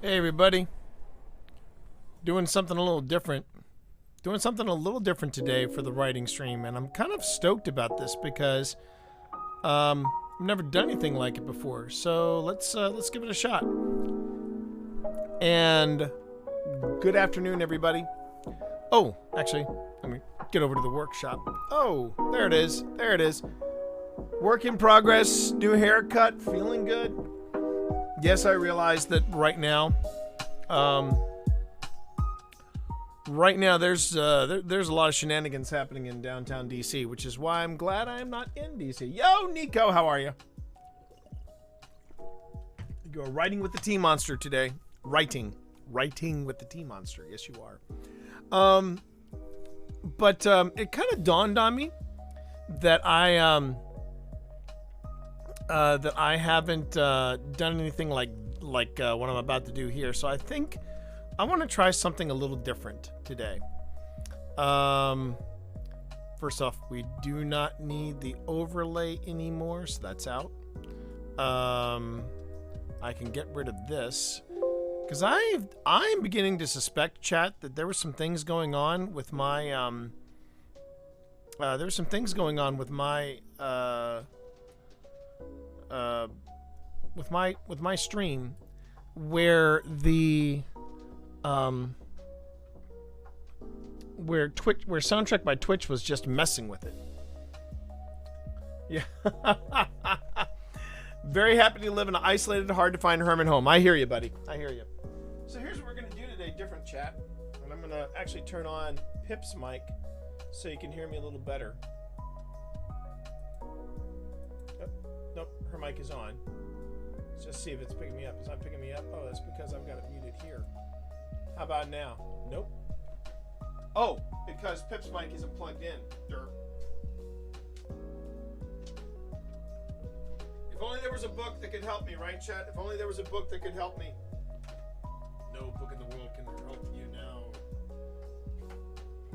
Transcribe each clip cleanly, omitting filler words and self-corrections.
Hey everybody, doing something a little different. Doing something a little different today for the writing stream, and I'm kind of stoked about this because I've never done anything like it before. So let's give it a shot. And good afternoon, everybody. Oh, actually, let me get over to the workshop. Oh, there it is. There it is. Work in progress. New haircut. Feeling good. Yes, I realize that right now, there's a lot of shenanigans happening in downtown DC, which is why I'm glad I am not in DC. Yo, Nico, how are you? You are writing with the Tea Monster today. Writing with the Tea Monster. Yes, you are. But it kind of dawned on me that I haven't done anything like what I'm about to do here. So I think I want to try something a little different today. First off, we do not need the overlay anymore, so that's out. I can get rid of this because I'm beginning to suspect, chat, that there were some things going on with my with my stream where the where Soundtrack by Twitch was just messing with it. Yeah. Very happy to live in an isolated, hard to find hermit home. I hear you, buddy. I hear you. So here's what we're gonna do today, different, chat. And I'm gonna actually turn on Pip's mic so you can hear me a little better. Nope, her mic is on. Let's just see if it's picking me up. Is that picking me up? Oh, that's because I've got it muted here. How about now? Nope. Oh, because Pip's mic isn't plugged in. Derp. If only there was a book that could help me, right, chat? If only there was a book that could help me. No book in the world can help you now.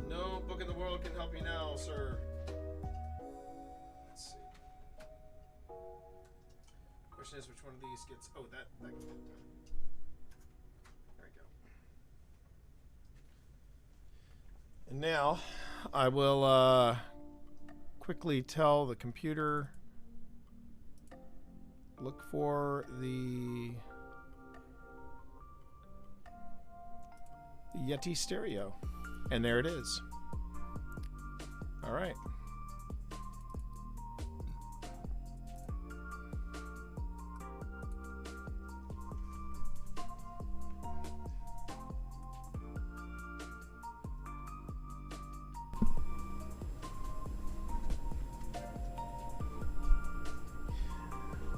No book in the world can help you now, sir. Let's see. Question is, which one of these gets... Oh, that can get done. There we go. And now, I will quickly tell the computer... Look for the Yeti stereo. And there it is. All right.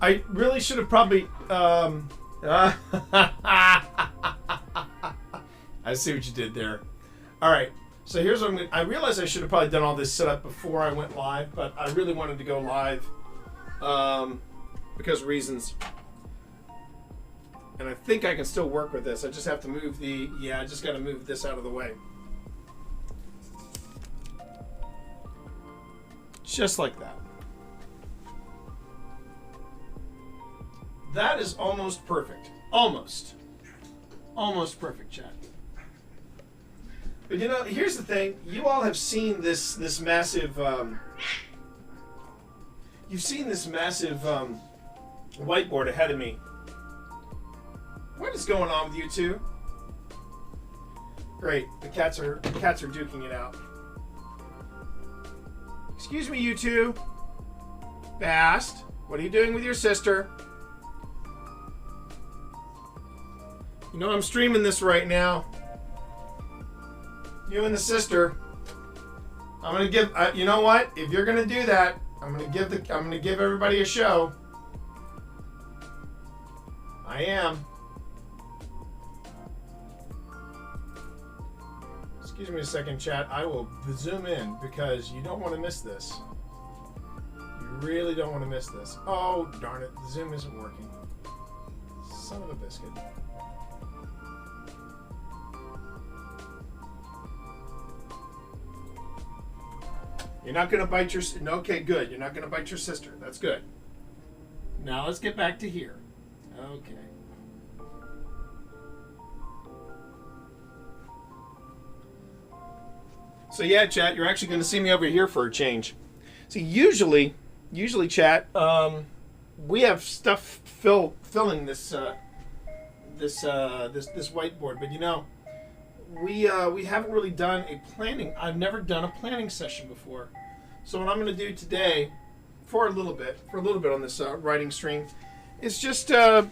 I really should have probably I see what you did there. All right, so here's what I'm gonna, I realized I should have probably done all this setup before I went live, but I really wanted to go live because of reasons. And I think I can still work with this. I just have to move I just got to move this out of the way. Just like that. That is almost perfect. Almost perfect, chat. But you know, here's the thing. You all have seen this massive you've seen this massive whiteboard ahead of me. What is going on with you two? Great. The cats are duking it out. Excuse me, you two. Bast, what are you doing with your sister? You know I'm streaming this right now. You and the sister. I'm gonna give. You know what? If you're gonna do that, I'm gonna give everybody a show. I am. Excuse me a second, chat. I will zoom in because you don't want to miss this. You really don't want to miss this. Oh darn it! The zoom isn't working. Son of a biscuit. You're not going to bite your... Okay, good. You're not going to bite your sister. That's good. Now let's get back to here. Okay. So yeah, chat, you're actually going to see me over here for a change. See, usually, chat, we have stuff filling this whiteboard, but you know, we haven't really done a planning. I've never done a planning session before. So what I'm going to do today, for a little bit on this writing stream, is just do a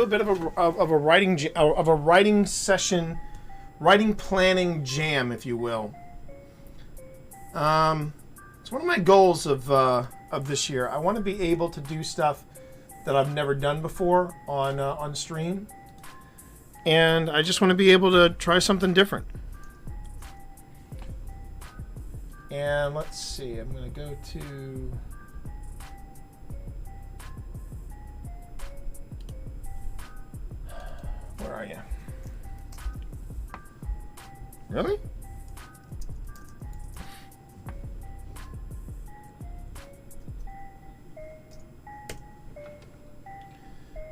bit of a writing session, writing planning jam, if you will. It's one of my goals of this year. I want to be able to do stuff that I've never done before on stream, and I just want to be able to try something different. And let's see, I'm going to go to where are you? Really?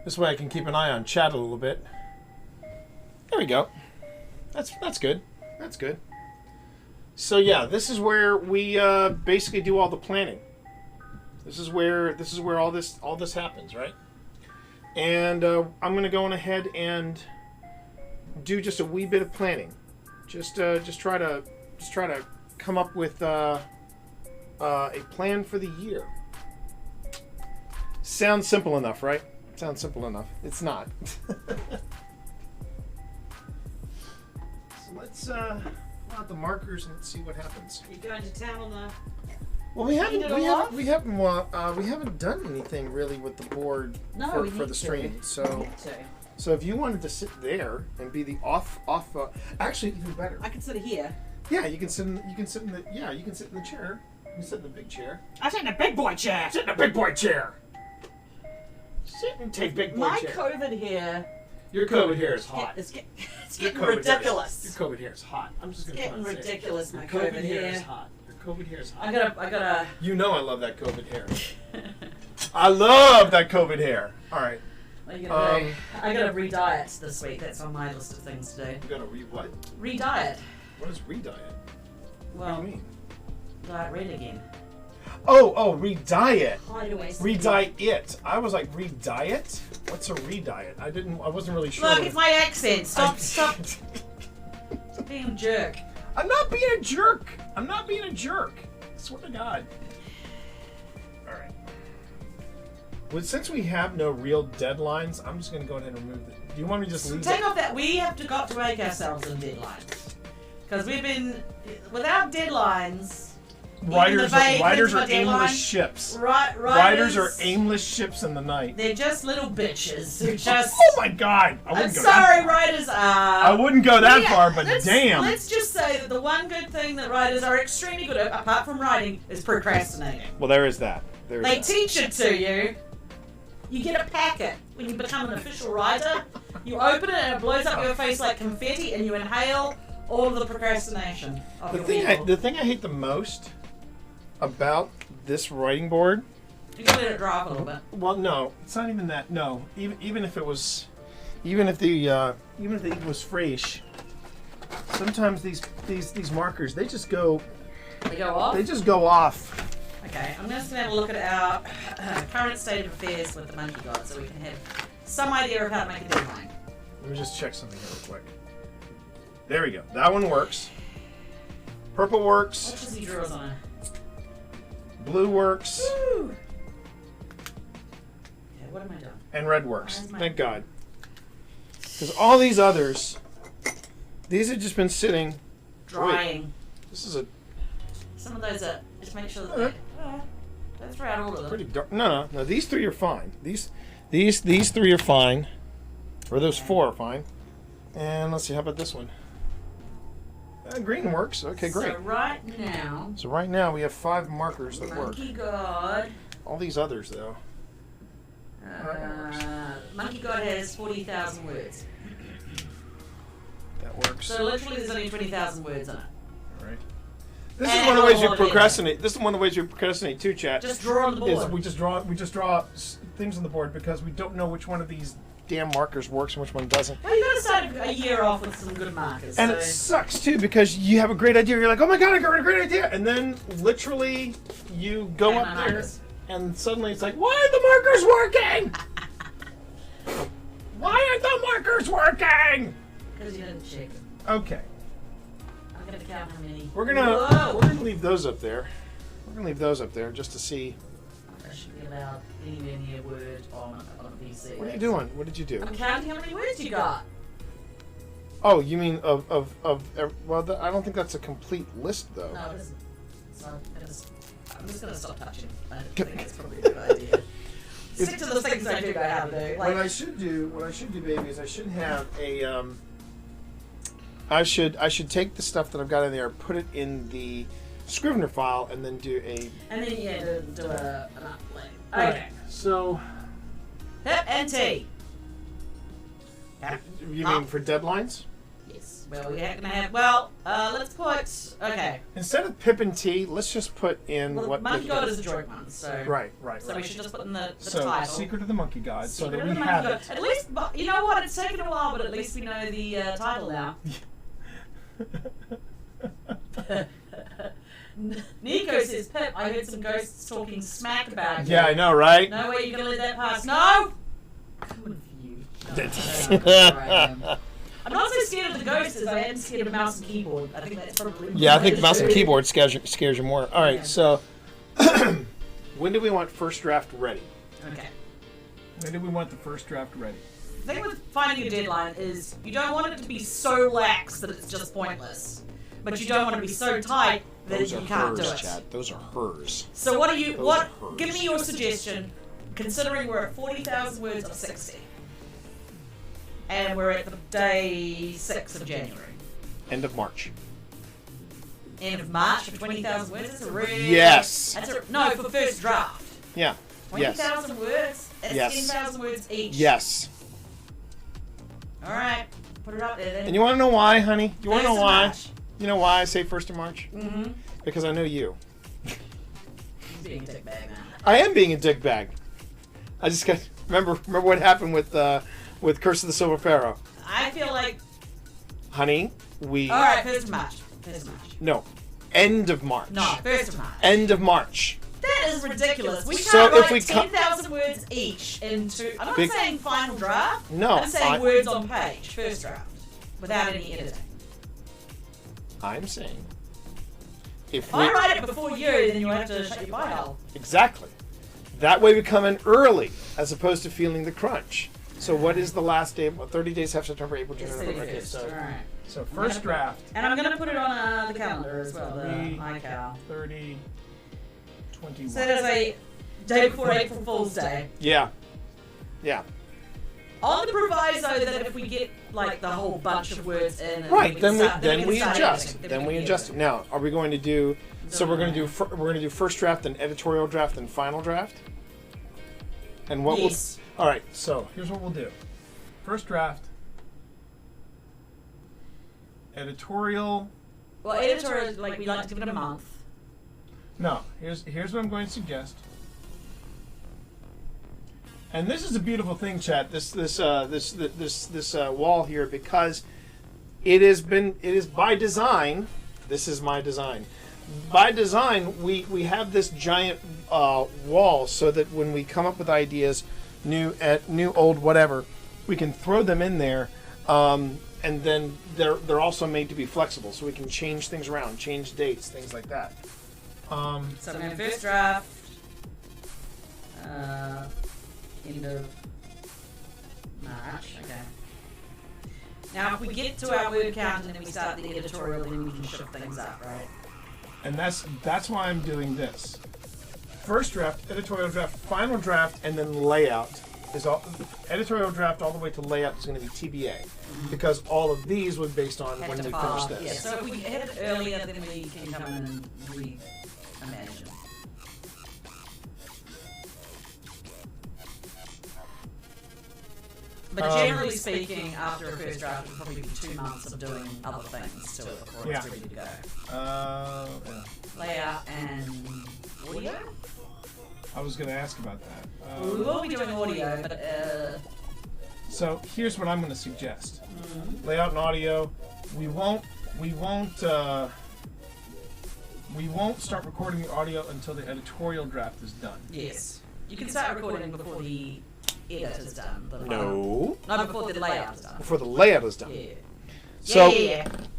This way I can keep an eye on chat a little bit. There we go. That's good. That's good. So yeah, this is where we basically do all the planning. This is where all this happens, right? And I'm gonna go on ahead and do just a wee bit of planning. Just try to come up with a plan for the year. Sounds simple enough, right? Sounds simple enough. It's not. So let's pull out the markers and let's see what happens. You going to town on the? Well, we haven't done anything really with the board for the stream. So if you wanted to sit there and be the off, actually even better. I can sit here. Yeah, you can sit in the chair. You can sit in the big chair. I sit in the big boy chair. Sit in the big boy chair. Sit and take big boy chair. My COVID hair. Your COVID hair is hot. It's getting ridiculous. Your COVID hair is hot. I'm just gonna. It's getting ridiculous. My COVID hair is hot. Your COVID hair is hot. I gotta. You know I love that COVID hair. I love that COVID hair. All right. I gotta re-diet this week. That's on my list of things to do. You gotta what? Re-diet. What is re-diet? Well, what do you mean? Diet red again. Oh, re-diet. Hideaways. Re-diet. I was like, re-diet? What's a re-diet? I wasn't really sure. Look, it's my accent. Stop being a jerk. I'm not being a jerk. I swear to God. All right. Well, since we have no real deadlines, I'm just going to go ahead and remove it. Do you want me to just leave it? Take off that. We have got to make ourselves some deadlines. Because we've been, without deadlines... Writers are aimless ships. Writers are aimless ships in the night. They're just little bitches who just... Oh my God! I'm sorry, writers are... I wouldn't go that far, but damn. Let's just say that the one good thing that writers are extremely good at, apart from writing, is procrastinating. Well, there is that. They teach it to you. You get a packet when you become an official writer. You open it and it blows up your face like confetti, and you inhale all of the procrastination of your people. The thing I hate the most about this writing board. You can let it dry a little bit. Well, no, it's not even that. No, even if it was, even if the ink was fresh, sometimes these markers they just go. They go off. They just go off. Okay, I'm just going to have a look at our current state of affairs with the Monkey God, so we can have some idea of how to make a deadline. Let me just check something real quick. There we go. That one works. Purple works. What does he draws on it? Blue works. Woo! Okay, what am I doing? And red works. Thank God. Because all these others, these have just been sitting. Drying. Wait, this is a... Some of those are... Just make sure that don't throw out all of them. Pretty dark. No. These three are fine. These three are fine. Or those four are fine. And let's see, how about this one? Green works. Okay, great. So right now we have 5 markers that work. Monkey God. All these others, though. Monkey God has 40,000 words. That works. So literally there's only 20,000 words on it. All right. This is one of the ways you procrastinate. This is one of the ways you procrastinate too, chat. Just draw on the board. We just draw things on the board because we don't know which one of these damn markers works and which one doesn't. Well, you got to start a year off with some good markers. And so. it sucks too because you have a great idea. You're like, oh my god, I got a great idea, and then literally you go up there, markers. and suddenly it's like, why aren't the markers working? Why aren't the markers working? Because you didn't check them. Okay. I'm gonna count how many. We're gonna leave those up there. We're gonna leave those up there just to see. I should be allowed anywhere near word on a PC. What are you doing? What did you do? I'm counting how many words you got. Oh, you mean of well, I don't think that's a complete list though. No, it isn't. So I'm just gonna stop touching. I think it's probably a good idea. Stick to the things I do know how to do. Like, What I should do, baby, is I should have a. I should take the stuff that I've got in there, put it in the Scrivener file, and then do a. and then do an upload. Right. Okay. So. Hip and T. You mean for deadlines? Yes. Well, we're gonna have. Well, let's put. Okay. Instead of Pip and T, let's just put in Well, what. Monkey God is a joint one, so. Right. So we should just put in the So, title. Secret of the Monkey God, so Secret that of we the have Monkey it. God. At least, you know what? It's taken a while, but at least we know the title now. Nico says, Pip, I heard some ghosts talking smack about you. Yeah, I know, right? No way you're going to let that pass. No! Come with you. No, I'm not so scared of the ghosts as I am scared of mouse and keyboard. I think that's probably... Yeah, I think mouse and keyboard scares you more. All right, Yeah. so when do we want first draft ready? Okay. When do we want the first draft ready? The thing with finding a deadline is you don't want it to be so lax that it's just pointless. But you don't want to be so tight that Those you are can't do hers, it. Chad. Those are hers. So what do you... Those what? are hers. Give me your suggestion, considering we're at 40,000 words of 60. And we're at the day 6 of January. End of March. End of March for 20,000 words? That's a real... Yes. No, for first draft. Yeah. Yes. 20,000 words? That's Yes. 10,000 words each. Yes. Alright, put it up there then. And you want to know why, honey? You want to know First of why? March. You know why I say 1st of March? Mm-hmm. Because I know you. He's being a dick bag now. I am being a dick bag. I just got... Remember what happened with Curse of the Silver Pharaoh. I feel like... Honey, we... Alright, 1st of March. 1st of March. No. End of March. No, 1st of March. End of March. That is ridiculous. We So can't if we write 10,000 words each into... I'm not Big- saying final draft. No, I'm saying I- words on page. First draft. Without any editing. I'm saying... If If we... I write it before you, then you have to shut your file. Exactly. That way we come in early, as opposed to feeling the crunch. So what is the last day? 30 days have September, April, June, It's November. Okay, 31st. so Alright. so first draft, And I'm going to put it on the calendar as well, the 3, iCal. 30, 21. So there's a day before April Fool's Day. Yeah. Yeah. On the proviso that if we get like the whole bunch of words in, and Right. Then can we start adjust. editing. Then we adjust it. Now, are we going to do? So we're going to do first draft, then editorial draft, then final draft. And what Yes. we'll. All right. So here's what we'll do. First draft. Editorial. Well, editor, like we like to give it a month. No. Here's what I'm going to suggest. And this is a beautiful thing, chat. This wall here, because it is by design. This is my design. By design, we have this giant wall so that when we come up with ideas, new, old, whatever, we can throw them in there, and then they're also made to be flexible, so we can change things around, change dates, things like that. So I'm going to first draft. End of March. Okay. Now, if we get to our word count and then we start the editorial, then we can shift things up, right? And that's why I'm doing this. First draft, editorial draft, final draft, and then layout is all. Editorial draft all the way to layout is going to be TBA, because all of these were based on when we finish this. Yeah, so if we hit it earlier, then we can come in and reimagine. But generally speaking, after a first draft, it'll probably be 2 months of doing other things to it before it's ready to go. Yeah. Layout and audio? I was going to ask about that. We will be doing audio, but So here's what I'm going to suggest. Layout and audio. We won't start recording the audio until the editorial draft is done. Yes. You can start recording before the edit is done. No. No, before the layout is done. Before the layout is done. Yeah. So,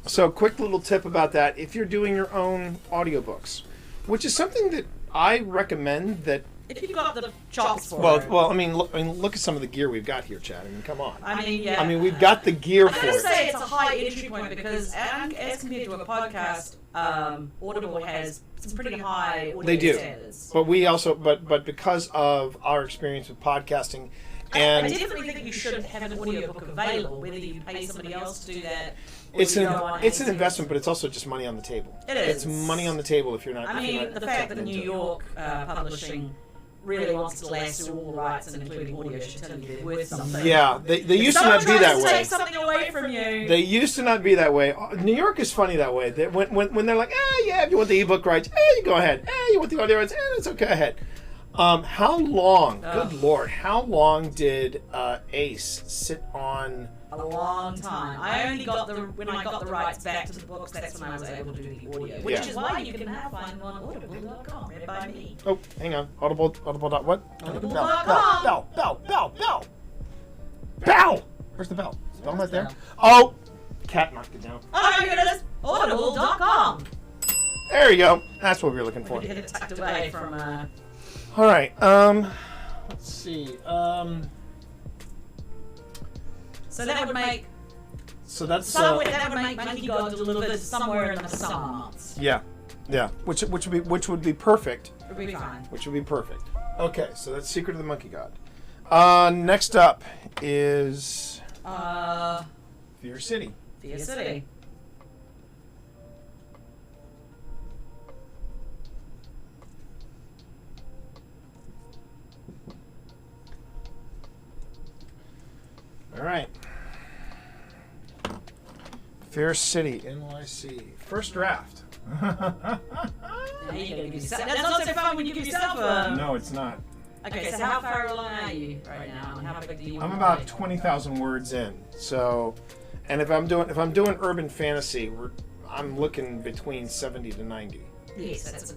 so quick little tip about that. If you're doing your own audiobooks, which is something that I recommend that... If you've got the chops for it. Well, I mean, look at some of the gear we've got here, Chad. I mean, come on. I mean, yeah. I mean, we've got the gear for it. I'm going to say it's a high entry point because as compared to a podcast, Audible has some pretty high audio standards. But we also, but because of our experience with podcasting, and I definitely think you should have an audiobook available, whether you pay somebody else to do that. It's an investment, but it's also just money on the table. It is. It's money on the table if you're not. I mean, the fact that New York publishing really wants to last through all the rights, and including audio, should tell you they're worth something. Yeah, they used to not be that way. Take something away from you. They used to not be that way. New York is funny that way. When they're like, yeah, if you want the ebook rights, you go ahead. You want the audio rights, it's okay, ahead. How long? Good Lord! How long did Ace sit on? A long time. I only got when I got the rights back to the books. That's when I was able to do the audio, which is why you can now find them on audible.com, read by me. Oh, hang on. Audible. What? Audible.com. Bell. Where's the bell? Is the bell right there? Oh, cat knocked it down. Oh my goodness! Audible.com. There you go. That's what we were looking for. We had it tucked away from. All right. Let's see. So that would make. So that's. That would make Monkey God delivered somewhere in the summer months. Yeah. Which would be perfect. Would be fine. Which would be perfect. Okay, so that's Secret of the Monkey God. Next up is. Fear City. Fear City. All right. Fair City, NYC. First draft. That's not so fun when you give yourself a... No, it's not. Okay, so how far along are you right now? And how big do you want I'm about 20,000 words in. So, and if I'm doing urban fantasy, I'm looking between 70 to 90. Yes, that's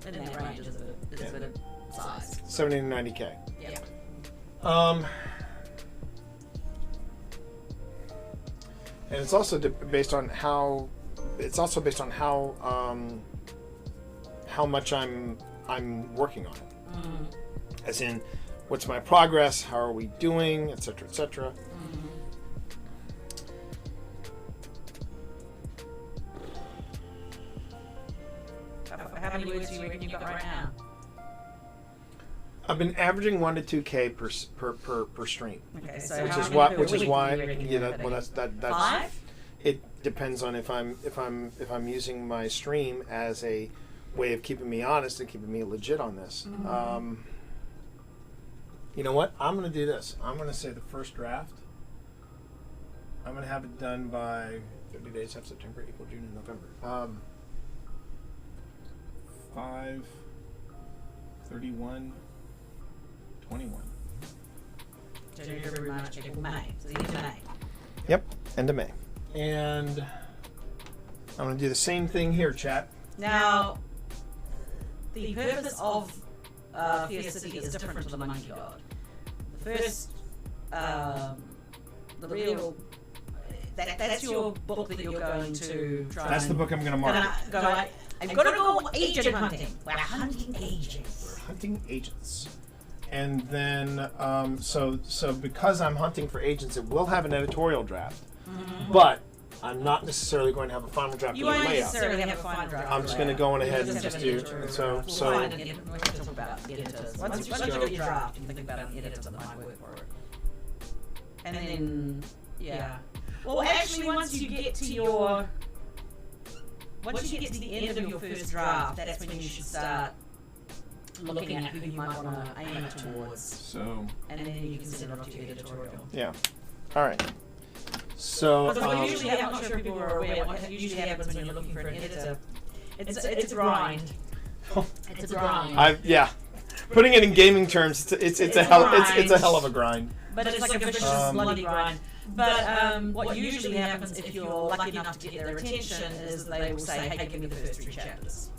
in that range is a bit of size. 70 to 90K. Yeah. And it's also based on how how much I'm working on it. Mm-hmm. As in, what's my progress? How are we doing? Etc. Etc. How many words do you reckon you've got right now? I've been averaging 1 to 2K per stream. Okay, so which is why that's 5? It depends on if I'm using my stream as a way of keeping me honest and keeping me legit on this. Mm-hmm. You know what? I'm going to do this. I'm going to say the first draft. I'm going to have it done by 30 days. Have September, April, June, and November. 5, 31. 21. January, February, March, April, May. So the end of May. Yep, end of May. And I'm going to do the same thing here, chat. Now, the purpose of Fear City is different to the Monkey God. The first, the real, that's your book that you're going to try. That's the book I'm going to mark. I'm going to go agent hunting. We're hunting agents. We're hunting agents. And then, so because I'm hunting for agents, it will have an editorial draft. Mm-hmm. But I'm not necessarily going to have a final draft. You won't necessarily have a final draft. I'm just going to go on ahead and just do so. We'll talk about editors. Once you get your draft, you think about an editor that might work for it. And then, yeah. Well, actually, once you get to the end of your first draft, that's when you should start looking at who you might want to aim it towards. So. And then you can send it off to your editorial. Yeah. All right. So. Because usually, I'm not sure if people are aware, what usually happens when you're looking for an editor, it's a grind. It's a grind. Yeah. Putting it in gaming terms, it's a hell of a grind. but it's like a vicious bloody grind. But what usually happens if you're lucky enough to get their attention is they will say, hey, give me the first 3 chapters.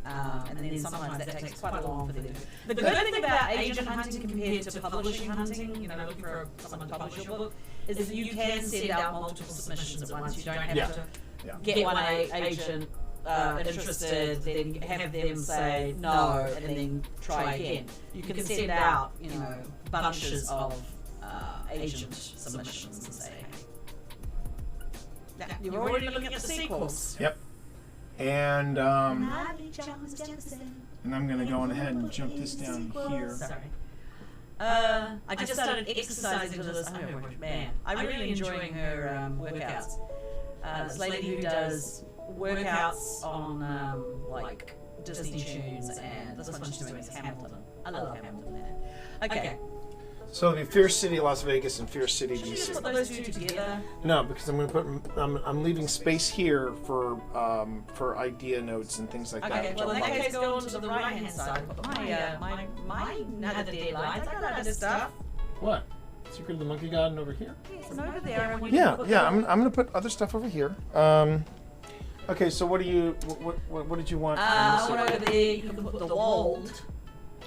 And then sometimes that takes quite a long for them. The good thing about agent hunting compared to publishing hunting, you know, looking for someone to publish your book, is that you can send out multiple submissions at once. You don't have to get one agent interested, then have them say no, and then try again. You can send out, you know, bunches of agent submissions and say, hey. You're already looking at the sequels. Yep. And I'm going to go on ahead and jump this down here. Sorry. I just started exercising to this. Oh man, I'm really enjoying her workouts. This lady who does workouts on like Disney tunes, and this one she's doing is Hamilton. I love Hamilton. Okay. So it'll be Fierce City, Las Vegas, and Fierce City, Should you just DC. put those two together? No, because I'm going to put. I'm leaving space here for idea notes and things like that. Okay. Well, in that case, go on to the right-hand side. My other deadlines. I got other stuff. What? Secret of the Monkey Garden over here? Yes, and over there. And I'm going to put other stuff over here. Okay, so what do you? What did you want? Over there, you can put the walled.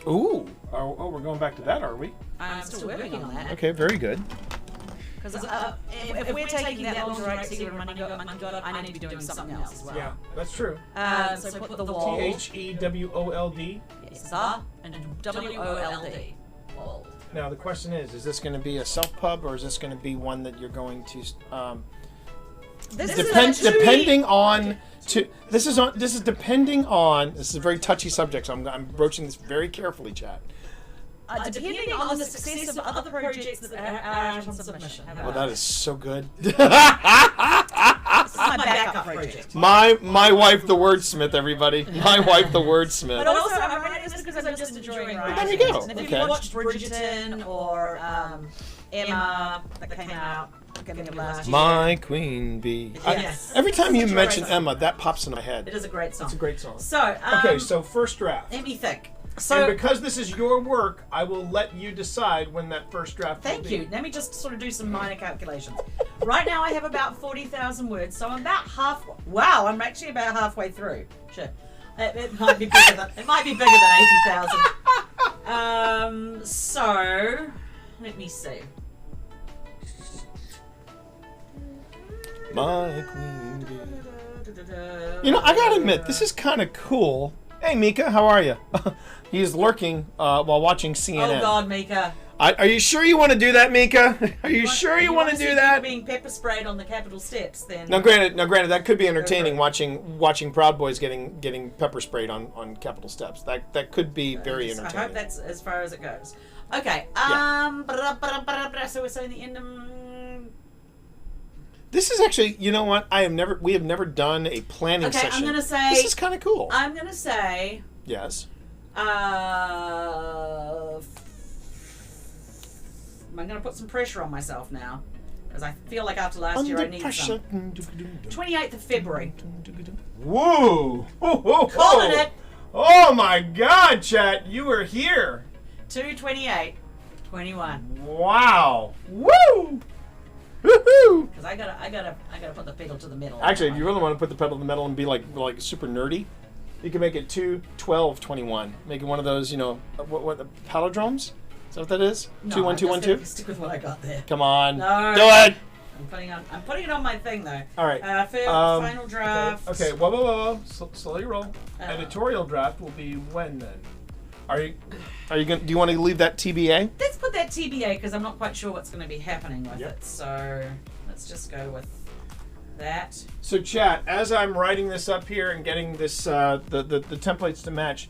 Ooh. Oh, we're going back to that, are we? I'm still working on that. Okay, very good. Because if we're taking that long to write Secret of Money God, I need to be doing something else as well. Yeah, that's true. So put the wall. THEWOLD. Yes, and WOLD. Walled. Now the question is this going to be a self-pub or is this going to be one that you're going to? This is a very touchy subject, so I'm broaching this very carefully, chat. Depending on the success of other projects that are out on submission. Well, that is so good. This is my backup project. My wife, the wordsmith, everybody. My wife, the wordsmith. But also, I'm writing this because I'm just enjoying writing. There you go. And if Okay. you watched Bridgerton or Emma, that came out beginning of last year. My queen bee. Yes. Every time you Such a mention great song. Emma, that pops in my head. It is a great song. It's a great song. So, Okay, so first draft. let me think. And So, because this is your work, I will let you decide when that first draft will thank be. you. Let me just sort of do some minor calculations. Right now, I have about 40,000 words, so I'm about half. Wow, I'm actually about halfway through. Shit. It might be bigger than 80,000. So let me see. My queen bee. You know, I gotta admit, this is kind of cool. Hey, Mika, how are you? He's lurking while watching CNN. Oh God, Mika. Are you sure you want to do that, Mika? Are you sure you want to do that? Being pepper sprayed on the Capitol steps, then. Now, granted, that could be entertaining. Watching Proud Boys getting pepper sprayed on Capitol steps. That could be very entertaining. I hope that's as far as it goes. Okay. So we're saying the end of. This is actually, you know what? We have never done a planning session. I'm gonna say this is kind of cool. I'm gonna say. Yes. I'm going to put some pressure on myself now, because I feel like after last year I need some. 28th of February. Whoa! Calling it. Oh my God, chat! You were here. 2/28/21. Wow! Woo! Woohoo! Because I gotta put the pedal to the metal. Actually, if you really want to put the pedal to the metal and be like super nerdy, you can make it 2/12/21. Make it one of those, what the palindromes? Is that what that is? No, 2 1 2 1 2. Stick with what I got there. Come on, No. do it. I'm putting it on my thing though. All right. Final draft. Okay. Whoa. Slowly roll. Editorial draft will be when then? Are you going? Do you want to leave that TBA? Let's put that TBA because I'm not quite sure what's going to be happening with it. So let's just go with that. So chat, as I'm writing this up here and getting this the templates to match.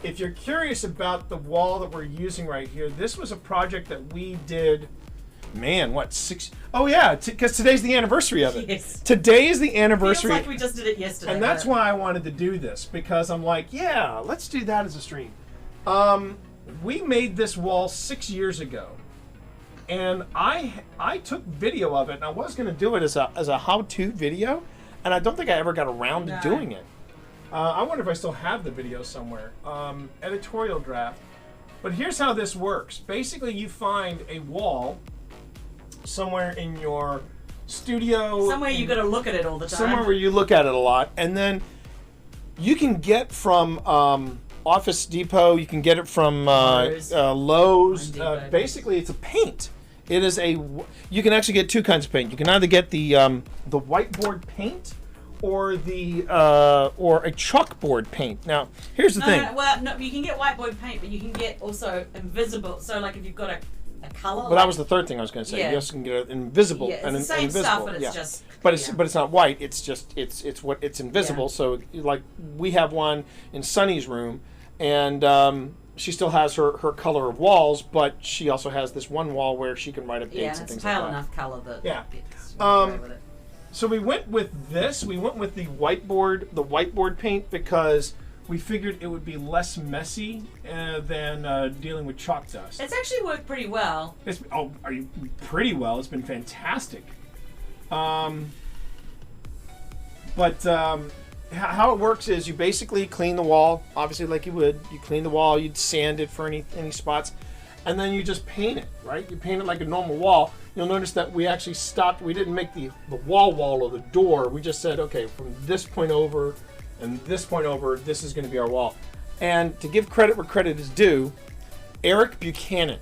If you're curious about the wall that we're using right here, this was a project that we did, Oh yeah, because today's the anniversary of it. Yes. Today is the anniversary. Feels like we just did it yesterday. And that's why I wanted to do this, because I'm like, yeah, let's do that as a stream. We made this wall 6 years ago. And I took video of it, and I was going to do it as a how-to video, and I don't think I ever got around to doing it. I wonder if I still have the video somewhere. Editorial draft. But here's how this works. Basically, you find a wall somewhere in your studio. Somewhere you got to look at it all the time. Somewhere where you look at it a lot. And then you can get from Office Depot, you can get it from Lowe's. Basically, it's a paint. It is you can actually get two kinds of paint. You can either get the whiteboard paint or a chalkboard paint. Now, here's the thing. No, you can get whiteboard paint, but you can get also invisible. So, like if you've got a color. Well, that was the third thing I was going to say. Yeah. You also can get an invisible. Yeah, it's the same stuff, but it's just. But it's not white. It's just it's invisible. Yeah. So like we have one in Sunny's room, and she still has her color of walls, but she also has this one wall where she can write up dates and things like that. Yeah, it's pale enough color that. Yeah. With it. So we went with this. We went with the whiteboard paint because we figured it would be less messy than dealing with chalk dust. It's actually worked pretty well. Pretty well? It's been fantastic. How it works is you basically clean the wall, obviously like you would. You clean the wall, you'd sand it for any spots, and then you just paint it, right? You paint it like a normal wall. You'll notice that we actually stopped. We didn't make the wall of the door. We just said, okay, from this point over and this point over, this is going to be our wall. And to give credit where credit is due, Eric Buchanan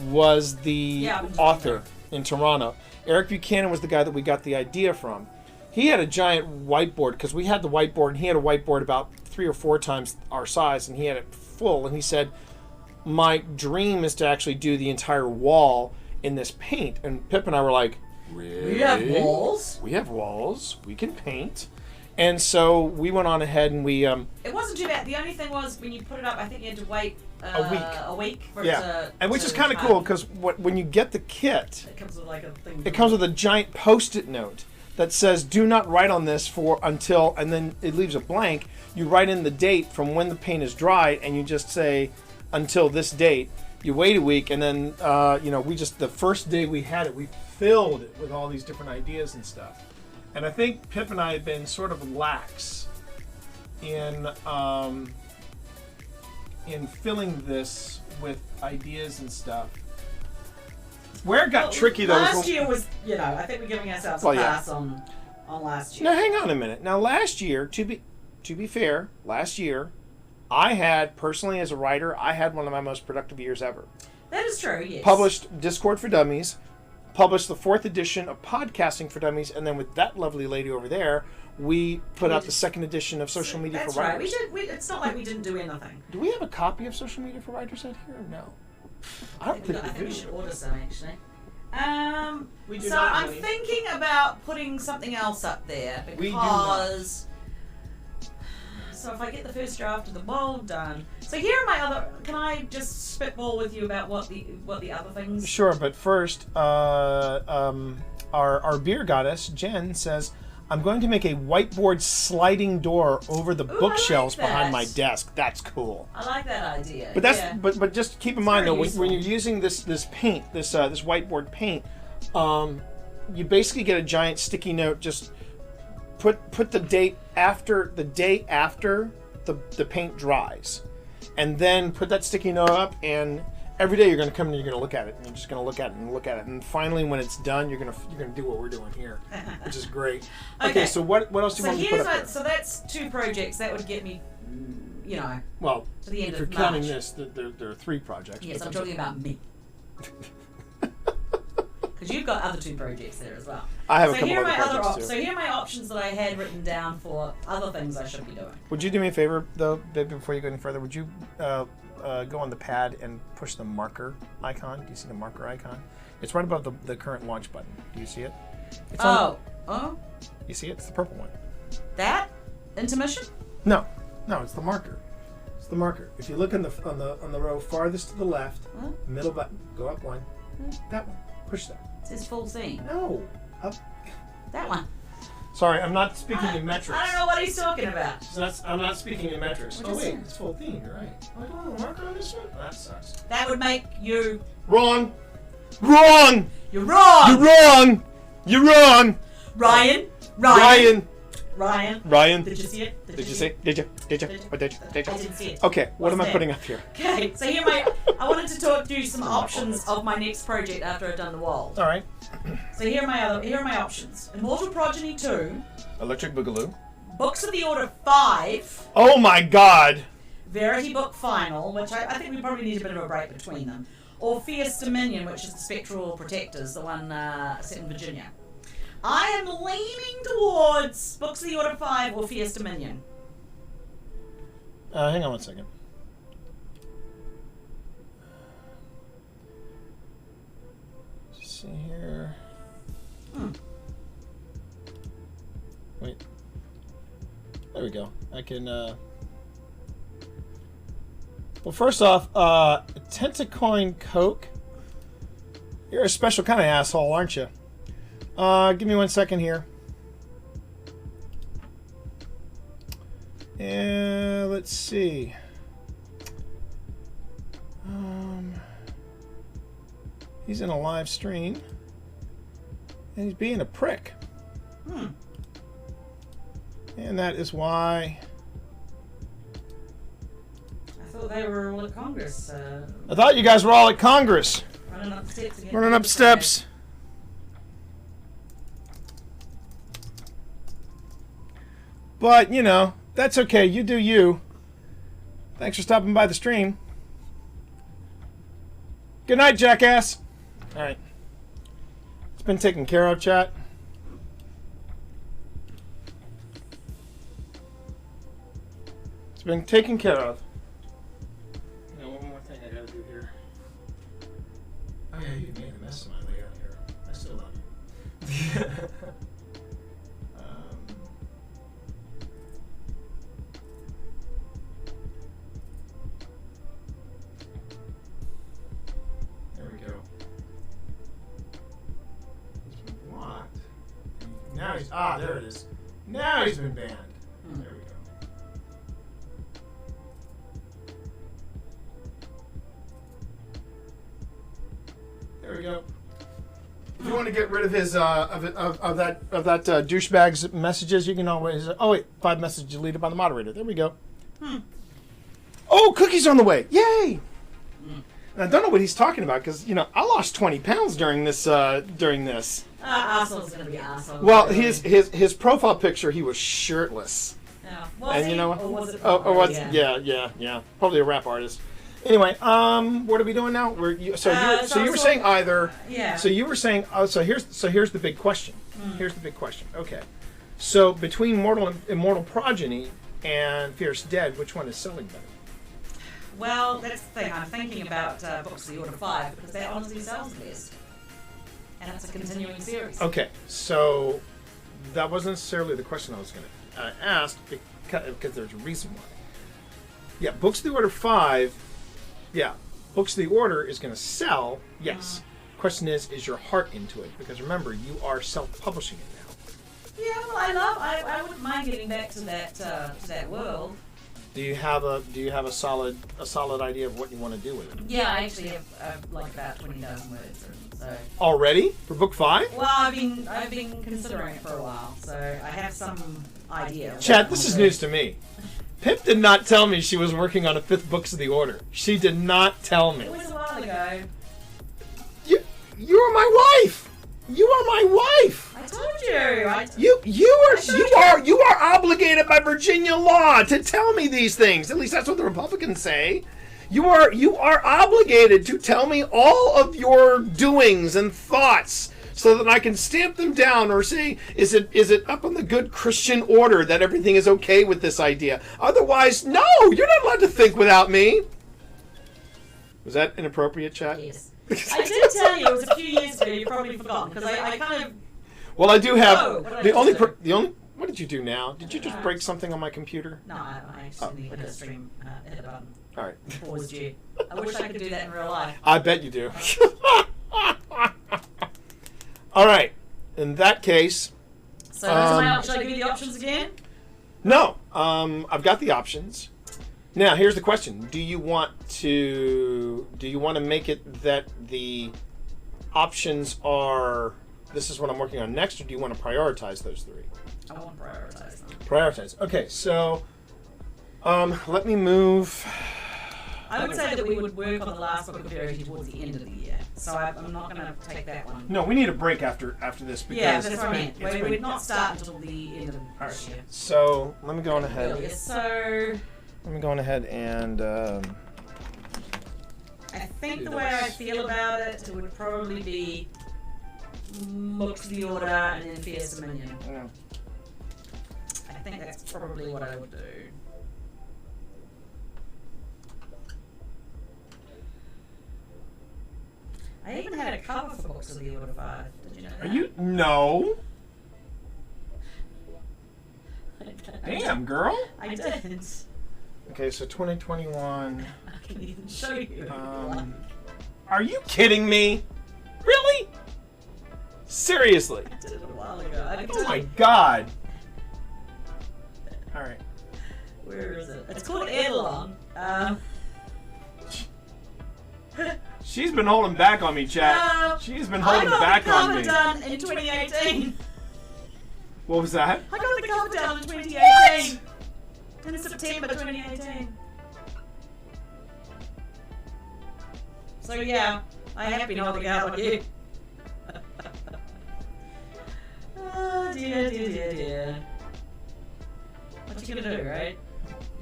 was the author in Toronto. Eric Buchanan was the guy that we got the idea from. He had a giant whiteboard because we had the whiteboard, and he had a whiteboard about 3 or 4 times our size, and he had it full. And he said, my dream is to actually do the entire wall in this paint. And Pip and I were like, really? We have walls? We have walls. We can paint. And so we went on ahead and we... it wasn't too bad. The only thing was when you put it up, I think you had to wait a week for it to... And which is kind of cool because when you get the kit... It comes with like a thing. It comes with a giant Post-it note that says, do not write on this until... And then it leaves a blank. You write in the date from when the paint is dried and you just say, until this date. You wait a week and then, the first day we had it, we filled it with all these different ideas and stuff. And I think Pip and I have been sort of lax in filling this with ideas and stuff. Where it got tricky though. Last year was, I think we're giving ourselves a pass on last year. Now hang on a minute. Now last year, to be fair, last year, I had personally as a writer, I had one of my most productive years ever. That is true. Yes. Published Discord for Dummies. Published the 4th edition of Podcasting for Dummies, and then with that lovely lady over there, we put out the 2nd edition of Social Media for Writers. That's right. It's not like we didn't do anything. Do we have a copy of Social Media for Writers out here? No. I think we should order some, actually. We do so not, I'm thinking about putting something else up there because... We do not. So if I get the first draft of the mold done, so here are my other. Can I just spitball with you about what the other things? Sure, but first, our beer goddess Jen says, "I'm going to make a whiteboard sliding door over the bookshelves behind my desk." That's cool. I like that idea. But but just keep in mind though, when you're using this paint, this whiteboard paint, you basically get a giant sticky note. Just put the date after the day after the paint dries, and then put that sticky note up, and every day you're going to come and you're going to look at it, and you're just going to look at it and look at it, and finally when it's done you're going to do what we're doing here, which is great. Okay, so what else do you want me to put up there? So that's 2 projects that would get me, well, to the end if you're of counting March. this, there are 3 projects. Yes, I'm talking about me. Because you've got other 2 projects there as well. I have a couple other projects too. So here are my options that I had written down for other things I should be doing. Would you do me a favor, though, babe, before you go any further? Would you go on the pad and push the marker icon? Do you see the marker icon? It's right above the current launch button. Do you see it? It's you see it? It's the purple one. That? Intermission? No, it's the marker. It's the marker. If you look on the row farthest to the left, middle button, go up one. That one. Push that. It says full theme. No. Up. That one. Sorry, I'm not speaking in metrics. I don't know what he's talking about. I'm not speaking in metrics. Oh wait, it's full theme. You're right. I don't have a marker on this one. That sucks. That would make you wrong. Wrong. You're wrong. You're wrong. You're wrong. Ryan. Ryan. Did you see it? Did you see? Did you? I didn't see it. Okay, what am I Wasn't putting there. up here? Okay, so I wanted to talk through some options of my next project after I've done the wall. All right. So here are my options. Immortal Progeny 2, Electric Boogaloo. Books of the Order 5, Oh my God. Verity Book Final, which I think we probably need a bit of a break between them, or Fierce Dominion, which is the Spectral Protectors, the one set in Virginia. I am leaning towards Books of the Order 5 or Fierce Dominion. Hang on one second. Just see here. Wait. There we go. I can. Well, first off, Tentacoin Coke. You're a special kind of asshole, aren't you? Give me 1 second here. And let's see. He's in a live stream. And he's being a prick. And that is why... I thought they were all at Congress. I thought you guys were all at Congress. Running up steps again. Running up steps. But, you know, that's okay. You do you. Thanks for stopping by the stream. Good night, jackass. All right. It's been taken care of, chat. It's been taken care of. You know, one more thing I gotta do here. Oh yeah, you made a mess of my layout here. I still love you. There we go. He's been blocked. Now he's there it is. Now he's been banned. There we go. There we go. If you want to get rid of his of that douchebag's messages, you can always. Oh wait, 5 messages deleted by the moderator. There we go. Oh, cookies on the way! Yay! And I don't know what he's talking about because I lost 20 pounds during this. Asshole's gonna be asshole. Well, his profile picture, he was shirtless. Yeah. And you know what? Or was it? Yeah. Probably a rap artist. Anyway, what are we doing now? You were saying either. Yeah. So you were saying. So here's the big question. Here's the big question. Okay. So between Immortal Progeny and Fierce Dead, which one is selling better? Well, that's the thing. I'm thinking about Books of the Order 5 because they honestly sells the best, and it's a continuing series. Okay. So that wasn't necessarily the question I was going to ask because there's a reason why. Yeah, Books of the Order 5. Yeah, Books of the Order is going to sell, yes. Question is your heart into it? Because remember, you are self-publishing it now. Yeah, well, I wouldn't mind getting back to that world. Do you have a solid idea of what you want to do with it? Yeah, I actually have like about 20,000 words. So. Already for book 5? Well, I've been considering it for a while, so I have some idea. Chad, this is news to me. Pip did not tell me she was working on a 5th Books of the Order. She did not tell me. It was a while ago. You are my wife. You are my wife. I told you. You are obligated by Virginia law to tell me these things. At least that's what the Republicans say. You are obligated to tell me all of your doings and thoughts so that I can stamp them down or say, is it up on the good Christian order that everything is okay with this idea? Otherwise, no, you're not allowed to think without me. Was that inappropriate, chat? Yes. I did tell you it was a few years ago. You've probably forgotten because I kind of. Well, I do have the only. What did you do now? Did you just break something on my computer? No, I just hit a stream, hit a button. All right. Paused you. I wish I could do that in real life. I bet you do. All right. In that case. So those are my options. Should I give you the options again? No. I've got the options. Now, here's the question. Do you want to make it that the options are this is what I'm working on next, or do you want to prioritize those 3? I want to prioritize them. Prioritize. Okay, so let me move. I would say that we would work on the last book of Verity towards the end of the year. So I'm not going to take that one. No, we need a break after this because yeah, that's what I mean. We would not start until the end of this year. So let me go on ahead. Earlier. So let me go on ahead and. I think the way I feel about it would probably be Books of the Order and then Fierce Dominion. Yeah. I think that's probably what I would do. I even had a cover for Books of the Order 5. Did you know that? Are you? No. Damn, girl. I did. Okay, so 2021. I can even show you. Are you kidding me? Really? Seriously? I did it a while ago. Oh my god. All right. Where is it? It's called Edelon. She's been holding back on me, chat. She's been holding back on me. I got the cover done in 2018. What was that? I got the cover done in 2018. In September 2018. So yeah, I have been holding out on you. Oh dear, dear, dear, dear. What you gonna do, right?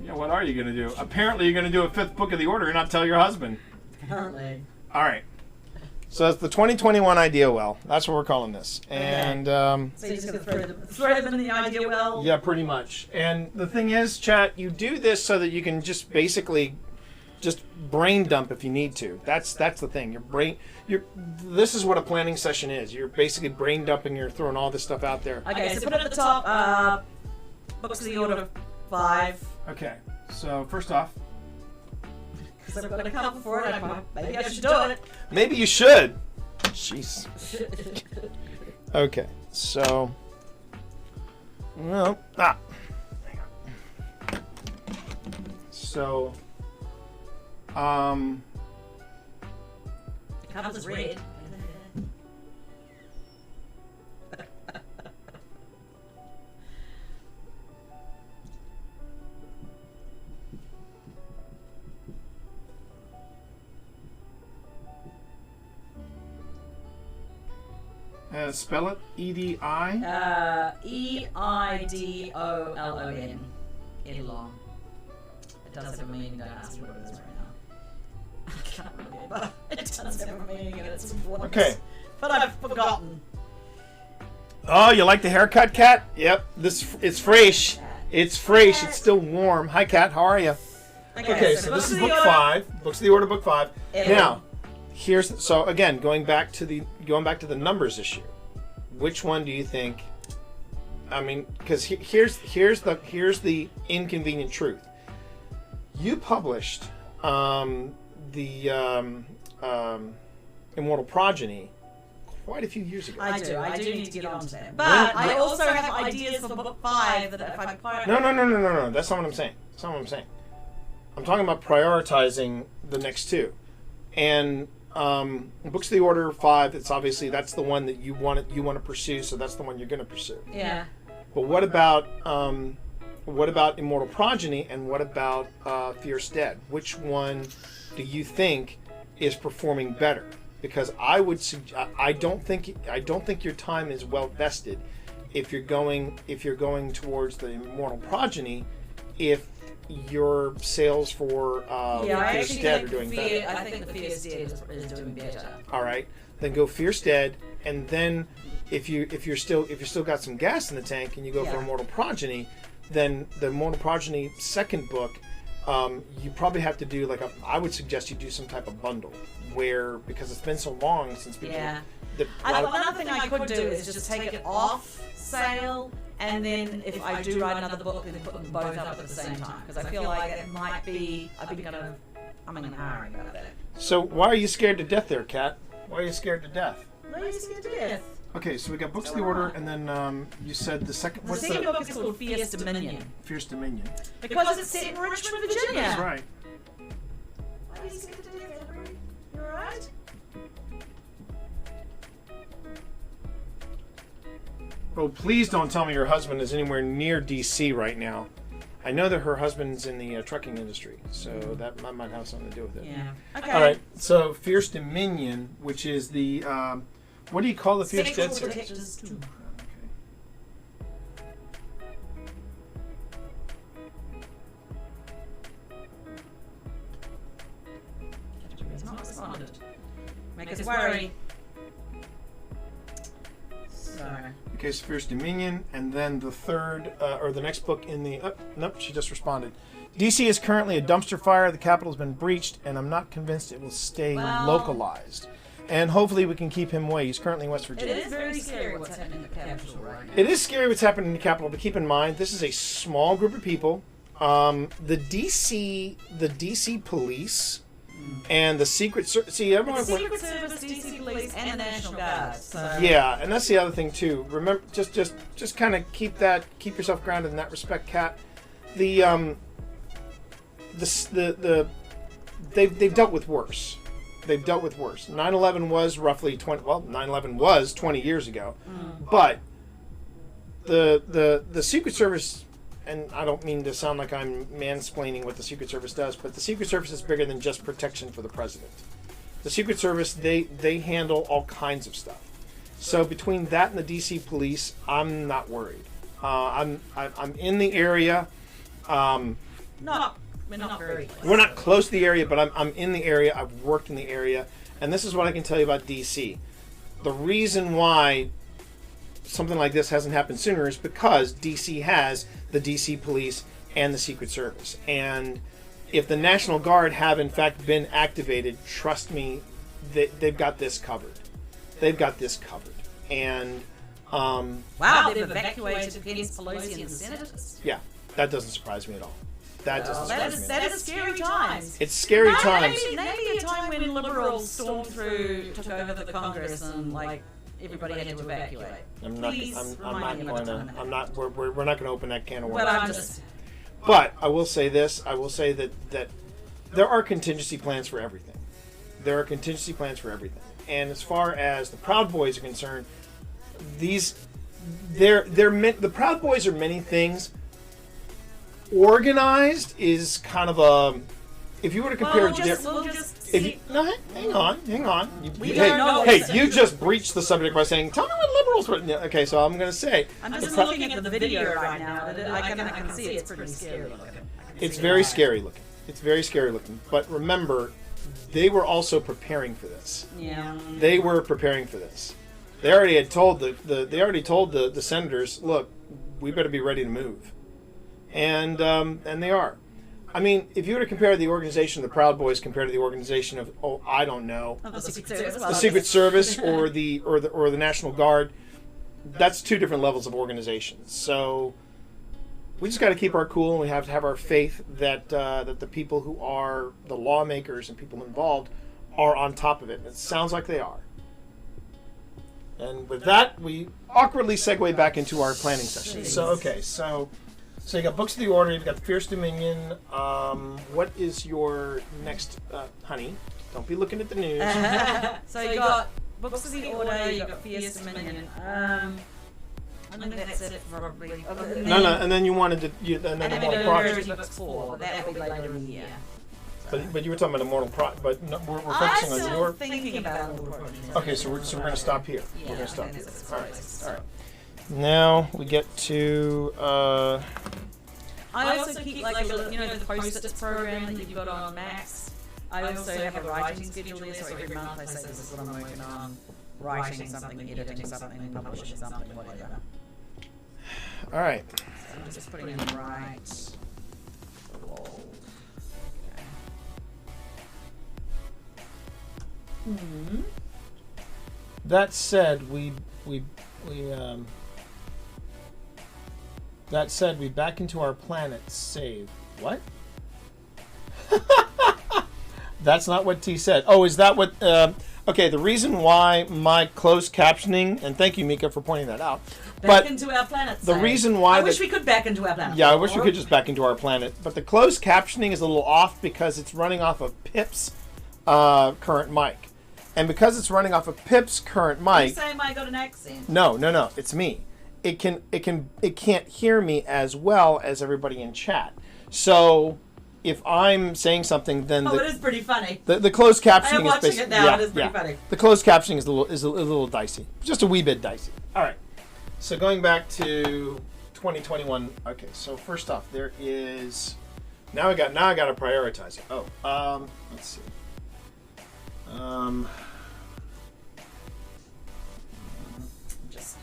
Yeah, what are you gonna do? Apparently you're gonna do a 5th book of the Order and not tell your husband. Apparently. Alright. So it's the 2021 Idea Well. That's what we're calling this. And so you're just gonna throw them in the Idea Well? Yeah, pretty much. And the thing is, chat, you do this so that you can just basically just brain dump if you need to. That's the thing. This is what a planning session is. You're basically brain dumping, you're throwing all this stuff out there. Okay, so put it at the top, Books of the Order 5. Okay, so first off, because I've got a cover for it, maybe I should do it. Maybe you should. Jeez. Okay, so hang on. So the cover's red. Spell it. E-D-I? E-I-D-O-L-O-N. Edelon. It does have a meaning, don't ask me what it is right now. I can't remember. It does have a meaning and it's important. Okay. But I've forgotten. Oh, you like the haircut, Cat? Yep. It's fresh. It's fresh. It's still warm. Hi, Cat. How are you? Okay, so this is book 5. Books of the Order, book 5. Now, so again, going back to the numbers issue. Which one do you think? I mean, because here's the inconvenient truth. You published the Immortal Progeny quite a few years ago. I do need to get onto that. But I also have ideas for book 5 that if I No. That's not what I'm saying. I'm talking about prioritizing the next 2. And Books of the Order 5, that's the one that you want to pursue, so that's the one you're going to pursue. Yeah. But what about Immortal Progeny and what about Fierce Dead? Which one do you think is performing better? Because I don't think your time is well vested if you're going towards the Immortal Progeny if your sales for Fierce Dead are doing better. I think the Fierce Dead is doing better. All right, then go Fierce Dead, and then if you're still got some gas in the tank and you go for Immortal Progeny, then the Immortal Progeny second book, you probably have to do I would suggest you do some type of bundle because it's been so long since people. Yeah. Another thing I could do is just take it off sale. And then if I do write another book, then put them both up at the same time. Because I feel like it might be, I've been kind of umming and ahhing about that. So why are you scared to death there, Kat? Why are you scared to death? Why are you scared to death? Okay, so we got Books of the Order, and then you said the second... The second book is called Fierce Dominion. Fierce Dominion. Because it's set in Richmond, Virginia. That's right. Why are you scared to death, Edward? You alright? Oh, please don't tell me your husband is anywhere near DC right now. I know that her husband's in the trucking industry, so that might have something to do with it. Yeah. Okay. All right. So Fierce Dominion, which is the what do you call the Fierce Jet Series? Protectors 2. It's not responded. Make us worry. So. Okay, so Fierce Dominion, and then the third, or the next book in the... nope, she just responded. DC is currently a dumpster fire. The capital has been breached, and I'm not convinced it will stay localized. And hopefully we can keep him away. He's currently in West Virginia. It is very scary what's happening in the capital right now. It is scary what's happening in the capital, but keep in mind, this is a small group of people. The DC police... And the Secret Service. See, everyone. The Secret Service, DC Police, and the National Guard. So. Yeah, and that's the other thing too. Remember, just kind of keep yourself grounded in that respect, Kat. They've dealt with worse. They've dealt with worse. 9/11 was roughly 20. Well, 9/11 was 20 years ago, but the Secret Service. And I don't mean to sound like I'm mansplaining what the Secret Service does, but the Secret Service is bigger than just protection for the president. The Secret Service, they handle all kinds of stuff. So between that and the DC police, I'm not worried. I'm in the area. We're not very close. We're not close to the area, but I'm in the area. I've worked in the area. And this is what I can tell you about DC. The reason why something like this hasn't happened sooner is because DC has the DC police and the Secret Service. And if the National Guard have in fact been activated, trust me, they've got this covered. They've got this covered. And wow, they've evacuated Pence, Pelosi, and the senators. Yeah, that doesn't surprise me at all. That is scary times. It's scary times. Maybe a time when liberals stormed through, took over the Congress, and everybody had to evacuate. We're not going to open that can of worms. But I'm just. But I will say this. I will say that there are contingency plans for everything. There are contingency plans for everything. And as far as the Proud Boys are concerned, the Proud Boys are many things. Organized is kind of a. If you were to compare, hang on. You just breached the subject by saying, "Tell me what liberals were." Okay, so I'm going to say. I'm just looking at the video right now. I can see it's pretty scary looking. It's very scary looking. It's very scary looking. But remember, they were also preparing for this. Yeah. They were preparing for this. They already had told the senators, "Look, we better be ready to move," and they are. I mean, if you were to compare the organization of the Proud Boys compared to the organization of, I don't know, the Secret Service, or the National Guard, that's two different levels of organizations. So we just got to keep our cool, and we have to have our faith that the people who are the lawmakers and people involved are on top of it. And it sounds like they are. And with that, we awkwardly segue back into our planning session. So you got Books of the Order, you've got Fierce Dominion. What is your next, honey? Don't be looking at the news. So you got Books of the Order, you got Fierce Dominion. I think that's it probably. No, and then you wanted to, and then Immortal Project. Books 4, that will be later in the year. But you were talking about Immortal Project, but no, we're focusing on your. I'm thinking about Immortal Project. Okay, so we're going to stop here. Yeah, we're going to stop here. All right. Now we get to. I also keep like a little, the post-its program that you've got on Max. I also have a writing schedule there, so every month I say this is what I'm working on, writing something, editing something, publishing something, whatever. All right. So I'm just putting in the right. Mm-hmm. That said, we back into our planet save. What? That's not what T said. Oh, is that what? Okay, the reason why my closed captioning, and thank you, Mika, for pointing that out. Back into our planet. The reason why I wish we could back into our planet. Yeah, I wish we could just back into our planet. But the closed captioning is a little off because it's running off of Pip's current mic. And because it's running off of Pip's current mic... You say I got an accent. No, it's me. it can't hear me as well as everybody in chat. So if I'm saying something, then it is pretty funny. The closed captioning I am is watching basically, it now. It is pretty funny. The closed captioning is a little dicey, just a wee bit dicey. All right. So going back to 2021. Okay. So first off, there is now I got to prioritize it. Oh, let's see. Just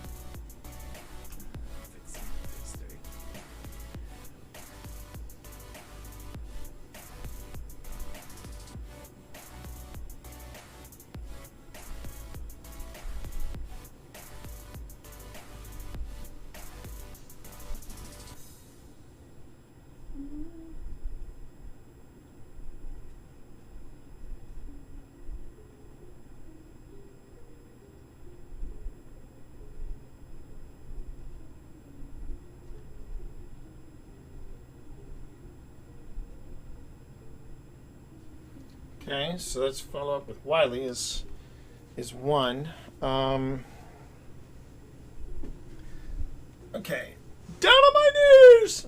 Okay, so let's follow up with Wiley is one. Okay, down on my knees.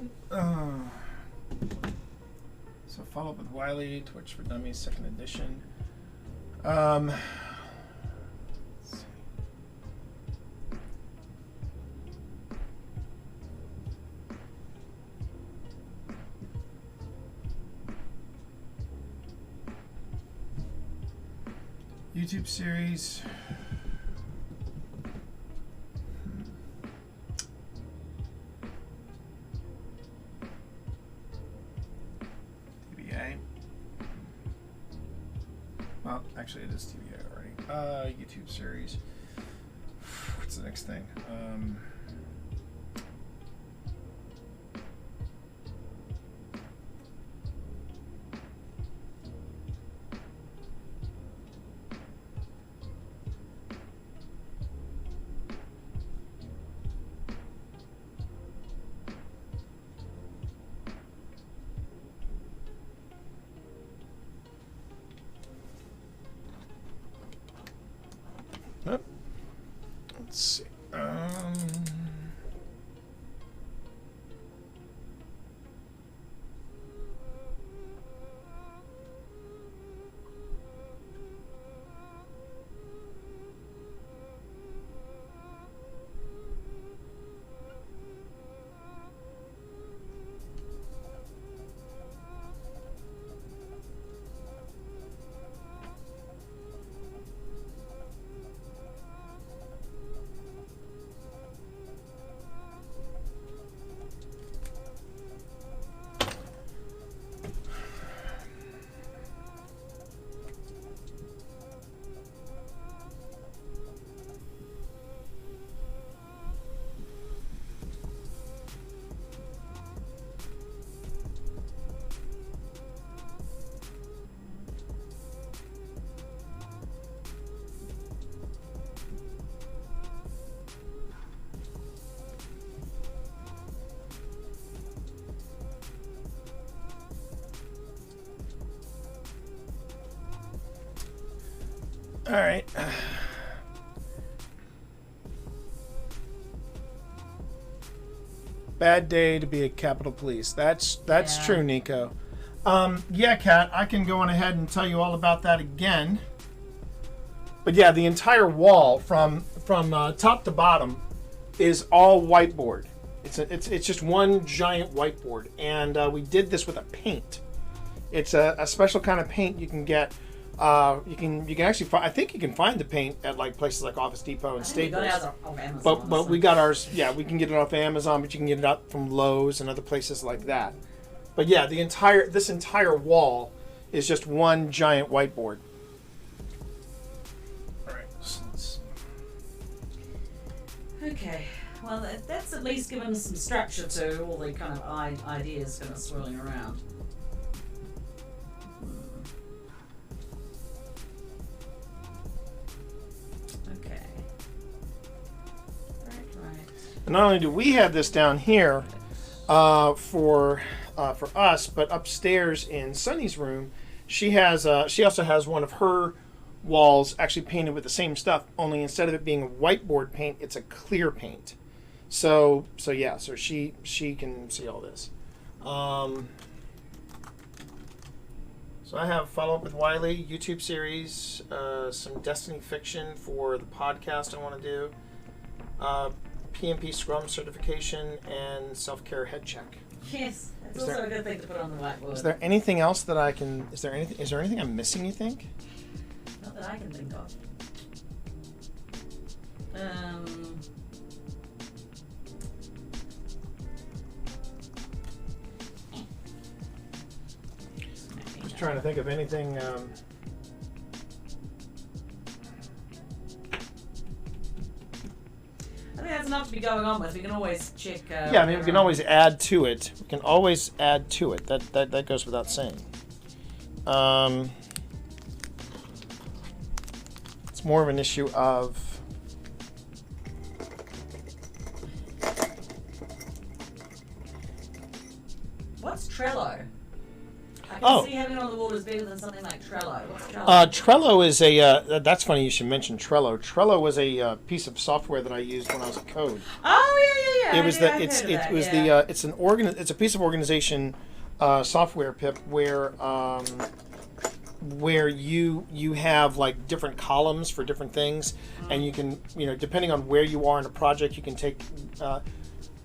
So follow up with Wiley, Twitch for Dummies, 2nd edition. Let's see. YouTube series. TBA. Well, actually, it is TBA already. YouTube series. What's the next thing? Let's see. All right. Bad day to be a Capitol Police. That's true, Nico. Yeah, Kat, I can go on ahead and tell you all about that again. But yeah, the entire wall from top to bottom is all whiteboard. It's just one giant whiteboard, and we did this with a paint. It's a special kind of paint you can get. You can actually I think you can find the paint at like places like Office Depot and Staples. But we got ours. Yeah, we can get it off Amazon, but you can get it out from Lowe's and other places like that. But yeah, this entire wall is just one giant whiteboard. All right. So let's see. Okay. Well, that's at least given some structure to all the kind of ideas kind of swirling around. Okay. Right. And not only do we have this down here for us, but upstairs in Sunny's room, she also has one of her walls actually painted with the same stuff. Only instead of it being a whiteboard paint, it's a clear paint. So yeah, so she can see all this. So I have Follow Up with Wiley, YouTube series, some Destiny fiction for the podcast I want to do, PMP Scrum certification, and self-care head check. Yes, that's also a good thing to put on the whiteboard. Is there anything else that I can? Is there anything I'm missing? You think? Not that I can think of. Just trying to think of anything. I think that's enough to be going on with. We can always check. Yeah, I mean, we can always add to it. We can always add to it. That goes without saying. It's more of an issue of. What's Trello? I can see having it on the wall is better than something like Trello. What's Trello? Trello is a. That's funny you should mention Trello. Trello was a piece of software that I used when I was at Code. Oh yeah. It was it's a piece of organization software, Pip, where you have like different columns for different things, and you can, depending on where you are in a project, you can take.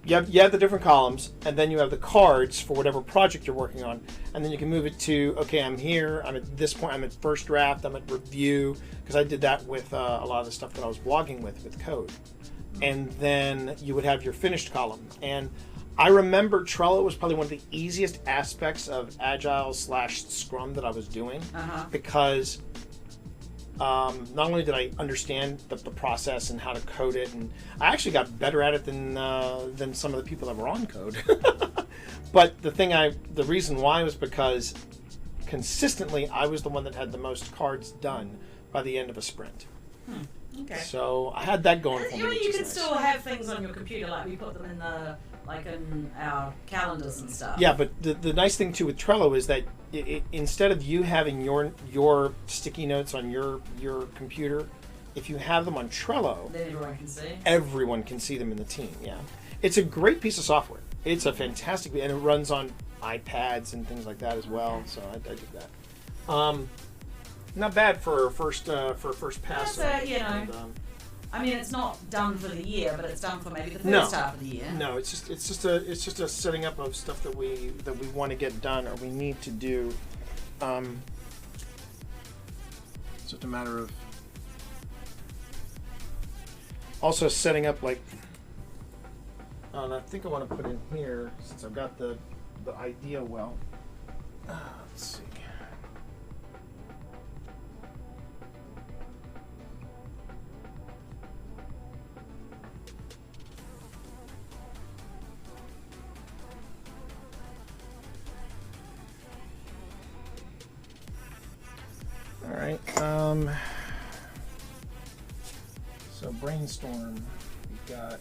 You have the different columns, and then you have the cards for whatever project you're working on, and then you can move it to, okay, I'm here, I'm at this point, I'm at first draft, I'm at review, because I did that with a lot of the stuff that I was blogging with Code. And then you would have your finished column. And I remember Trello was probably one of the easiest aspects of Agile/Scrum that I was doing, because not only did I understand the process and how to code it, and I actually got better at it than some of the people that were on Code. But the reason why was because consistently I was the one that had the most cards done by the end of a sprint. Okay. So I had that going for me. You can still have things on your computer, like we put them in in our calendars and stuff. Yeah, but the nice thing too with Trello is that instead of you having your sticky notes on your computer, if you have them on Trello, then everyone can see. Everyone can see them in the team. Yeah, it's a great piece of software. It's a fantastic, and it runs on iPads and things like that as well. So I did that. Not bad for a first pass. I mean, it's not done for the year, but it's done for maybe the first half of the year. No, it's just a setting up of stuff that we want to get done or we need to do. It's just a matter of also setting up like. And I think I want to put in here since I've got the idea well. Let's see. All right. So brainstorm. We've got.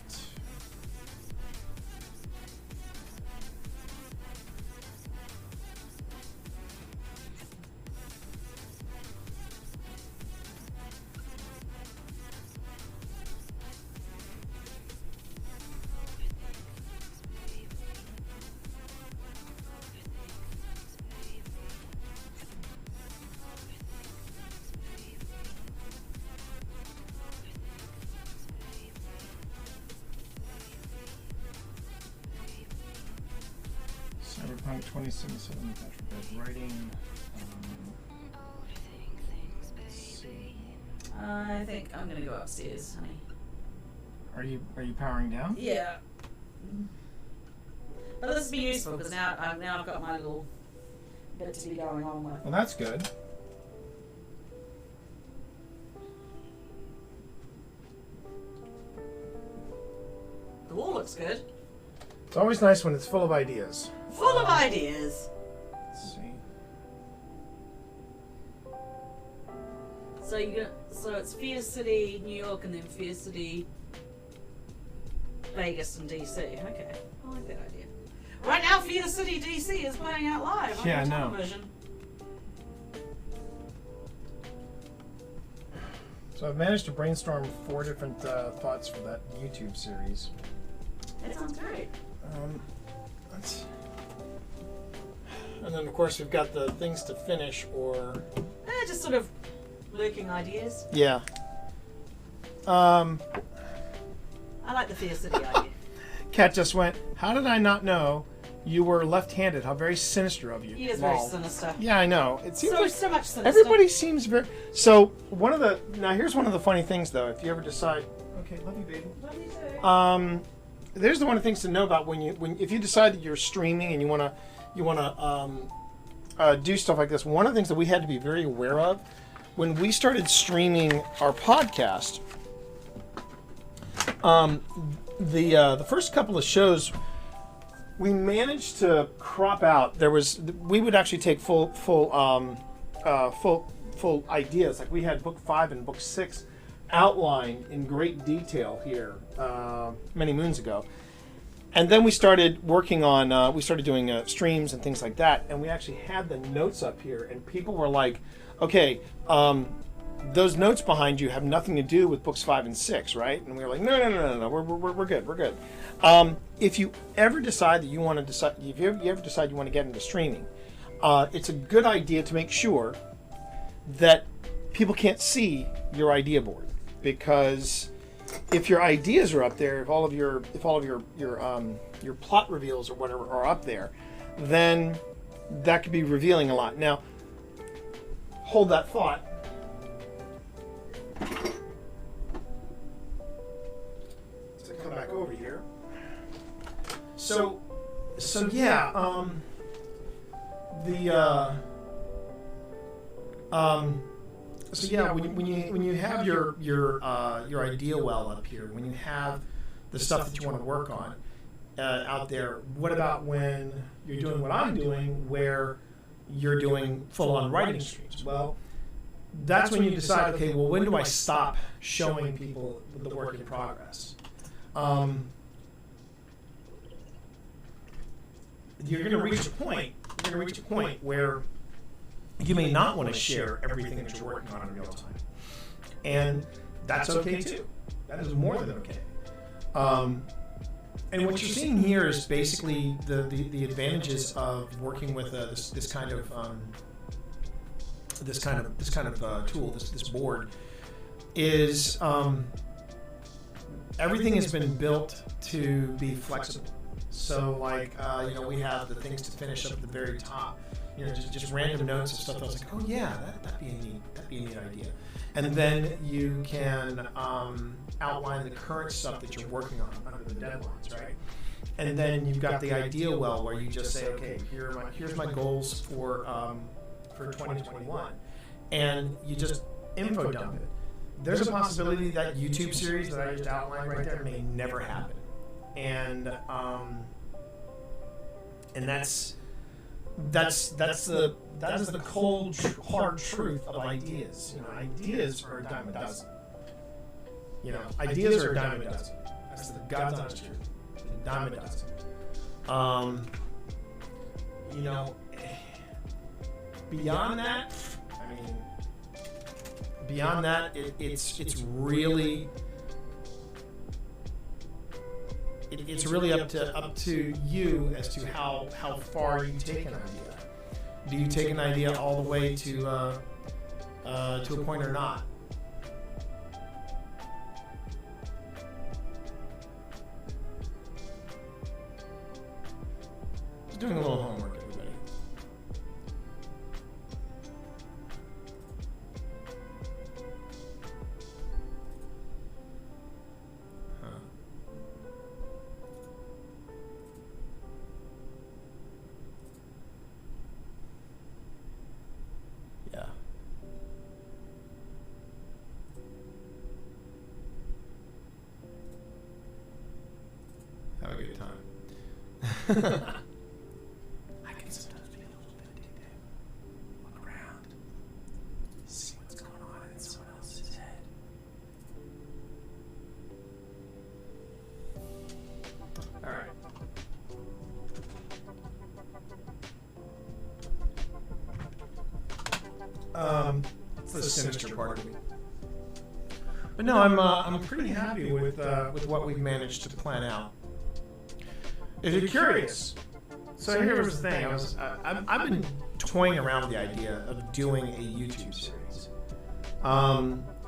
Cyberpunk 2077 Patrick writing. Let's see. I think I'm gonna go upstairs, honey. Are you powering down? Yeah. But this will be useful because now I've got my little bit to be going on with. Well, that's good. The wall looks good. It's always nice when it's full of ideas. Full of ideas. Let's see. So it's Fear City, New York, and then Fear City, Vegas, and DC. Okay, I like that idea. Right now, Fear City, DC is playing out live on Yeah, I know. television. So I've managed to brainstorm 4 different thoughts for that YouTube series. That sounds great. And then, of course, we've got the things to finish or... Just sort of lurking ideas. Yeah. I like the Fair City idea. Kat just went, how did I not know you were left-handed? How very sinister of you. He is Lol. very sinister. Yeah, I know. It seems like So much sinister. everybody seems very... So, now here's one of the funny things, though. If you ever decide... Okay, love you, baby. Love you too. There's the one of the things to know about if you decide that you're streaming and you want to do stuff like this. One of the things that we had to be very aware of when we started streaming our podcast, the first couple of shows, we managed to crop out. We would actually take full ideas. Like we had book 5 and book 6 outlined in great detail here many moons ago. And then we started working on, we started doing streams and things like that, and we actually had the notes up here, and people were like, okay, those notes behind you have nothing to do with books 5 and 6, right? And we were like, no, we're good. If you ever decide that you want to decide, if you ever decide you want to get into streaming, it's a good idea to make sure that people can't see your idea board, because if your ideas are up there, if all of your plot reveals or whatever are up there, then that could be revealing a lot. Now, hold that thought. So come back over here. So yeah, So yeah, when you have your idea well up here, when you have the stuff that you want to work on out there, what about when you're doing what I'm doing, where you're doing full-on writing streams? Well, that's when you decide, okay, well, when do I stop showing people the work in progress? You're going to reach a point where you may not want to share everything that you're working on in real time. And that's okay too. That is more than okay. And what you're seeing here is basically the advantages of working with this kind of tool, this board, is everything has been built to be flexible. So like we have the things to finish up at the very top. Just random notes of stuff. I was like, oh yeah, that'd be a neat idea. And then you can outline the current stuff that you're working on under the deadlines, right? And then you've got the idea well, where you just say, okay, here's my goals for 2021, and you just info dump it. There's a possibility that YouTube series that I just outlined right there may never happen, and that is the cold, hard truth of ideas. Ideas are a dime a dozen. Ideas are a dime a dozen. That's the God's honest truth. A dime a dozen. Beyond that, it's really. It's really up to you as to how far you take an idea. Do you take an idea all the way to a point or not? Just doing a little homework, everybody. Yeah. Have a good time. I can sometimes be a little bit addictive. Look around. See what's going on in someone else's head. Alright. It's the sinister part of me. But no, I'm pretty happy with what we've managed to plan out. if you're curious, so here's the thing. I've been toying around with the idea of doing a YouTube series.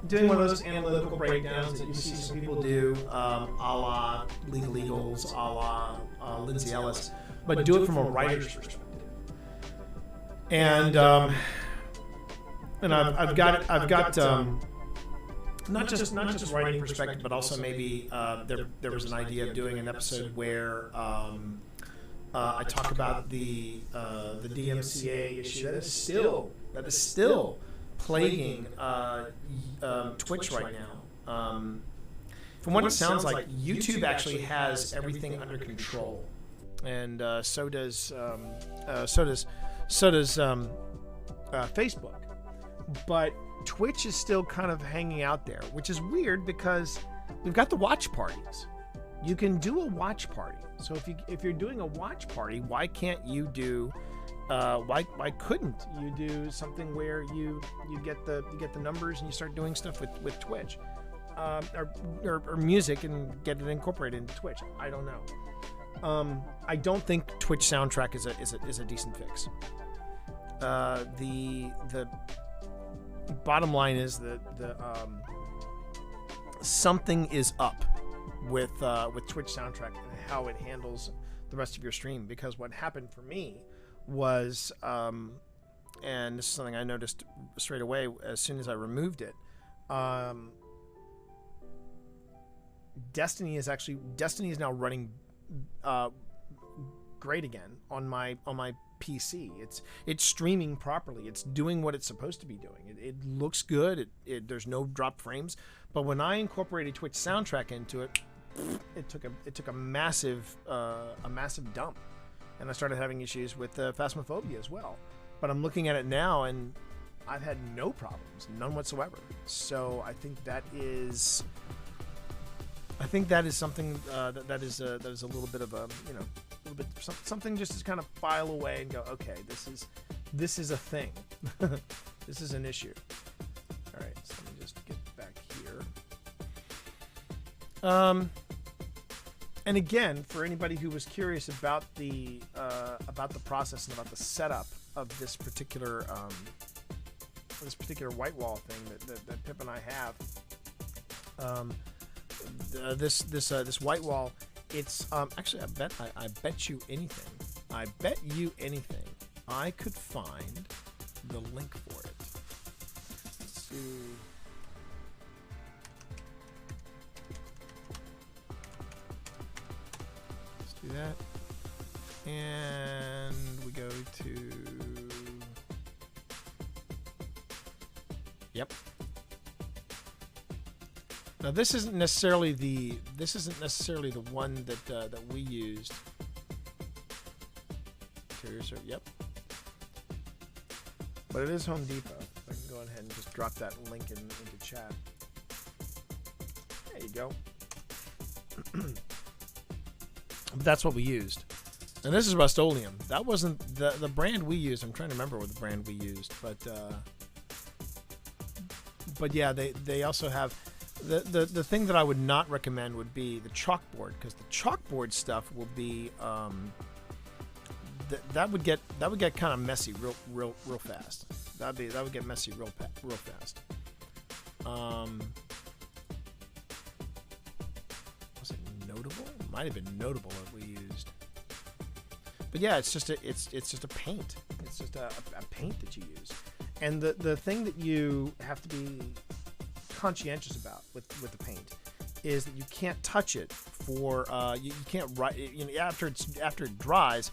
Doing one of those analytical breakdowns that you see some people do, a la Legal Eagles, a la Lindsay Ellis, but do it from a writer's perspective. And I've got not just writing perspective, but also maybe there was an idea of doing an episode where I talk about the DMCA issue that is still plaguing Twitch right now. From what it sounds like, YouTube actually has everything under control, and so does Facebook. But Twitch is still kind of hanging out there, which is weird because we've got the watch parties. You can do a watch party. So if you're doing a watch party, why can't you do? Why couldn't you do something where you get the numbers and you start doing stuff with Twitch, or music and get it incorporated into Twitch? I don't know. I don't think Twitch soundtrack is a decent fix. The bottom line is that something is up with Twitch soundtrack and how it handles the rest of your stream. Because what happened for me was, and this is something I noticed straight away as soon as I removed it. Destiny is now running great again on my PC. It's streaming properly. It's doing what it's supposed to be doing. It looks good. There's no drop frames. But when I incorporated Twitch soundtrack into it, it took a massive dump, and I started having issues with Phasmophobia as well. But I'm looking at it now, and I've had no problems, none whatsoever. So I think that is something that is a little bit of a something just to kind of file away and go, okay, this is a thing. This is an issue. All right, so let me just get back here. And again, for anybody who was curious about the process and about the setup of this particular white wall thing that Pip and I have, this white wall, it's actually I bet you anything I could find the link for it. Let's see. Do that, and we go to, yep. Now this isn't necessarily the one that we used. Yep. But it is Home Depot. I can go ahead and just drop that link into chat. There you go. But that's what we used. And this is Rust-Oleum. That wasn't the brand we used. I'm trying to remember what the brand we used, but yeah, they also have the thing that I would not recommend would be the chalkboard, because the chalkboard stuff will be that would get kind of messy real fast. That would get messy real fast. Was it Notable? It might have been Notable that we used. But yeah, it's just a paint. It's just a paint that you use. And the thing that you have to be conscientious about with the paint is that you can't touch it for you can't write, after it dries.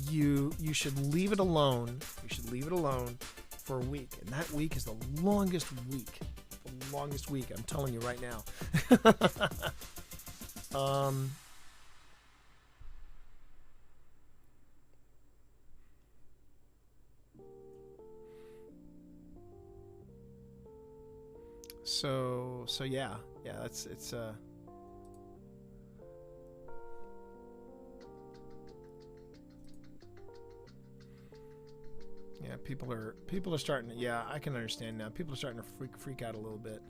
You should leave it alone. You should leave it alone for a week, and that week is the longest week. The longest week. I'm telling you right now. So yeah, it's yeah, people are starting to, yeah, I can understand now. People are starting to freak out a little bit.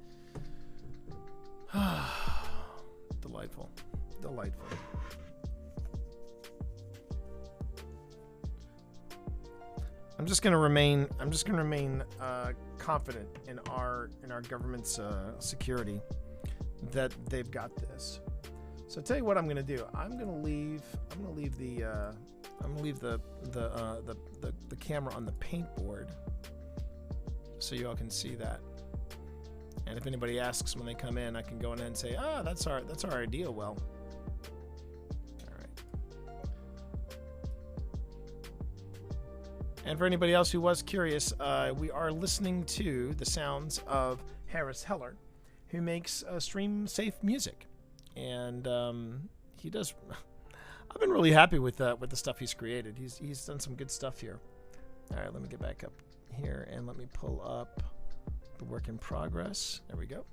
Delightful. I'm just gonna remain confident in our government's security that they've got this. So I'll tell you what I'm gonna do. I'm gonna leave the camera on the paintboard so you all can see that. And if anybody asks when they come in, I can go in and say, "Ah, that's our idea." Well, all right. And for anybody else who was curious, we are listening to the sounds of Harris Heller, who makes stream-safe music, and he does. I've been really happy with the stuff he's created. He's done some good stuff here. All right, let me get back up here and let me pull up the work in progress. There we go.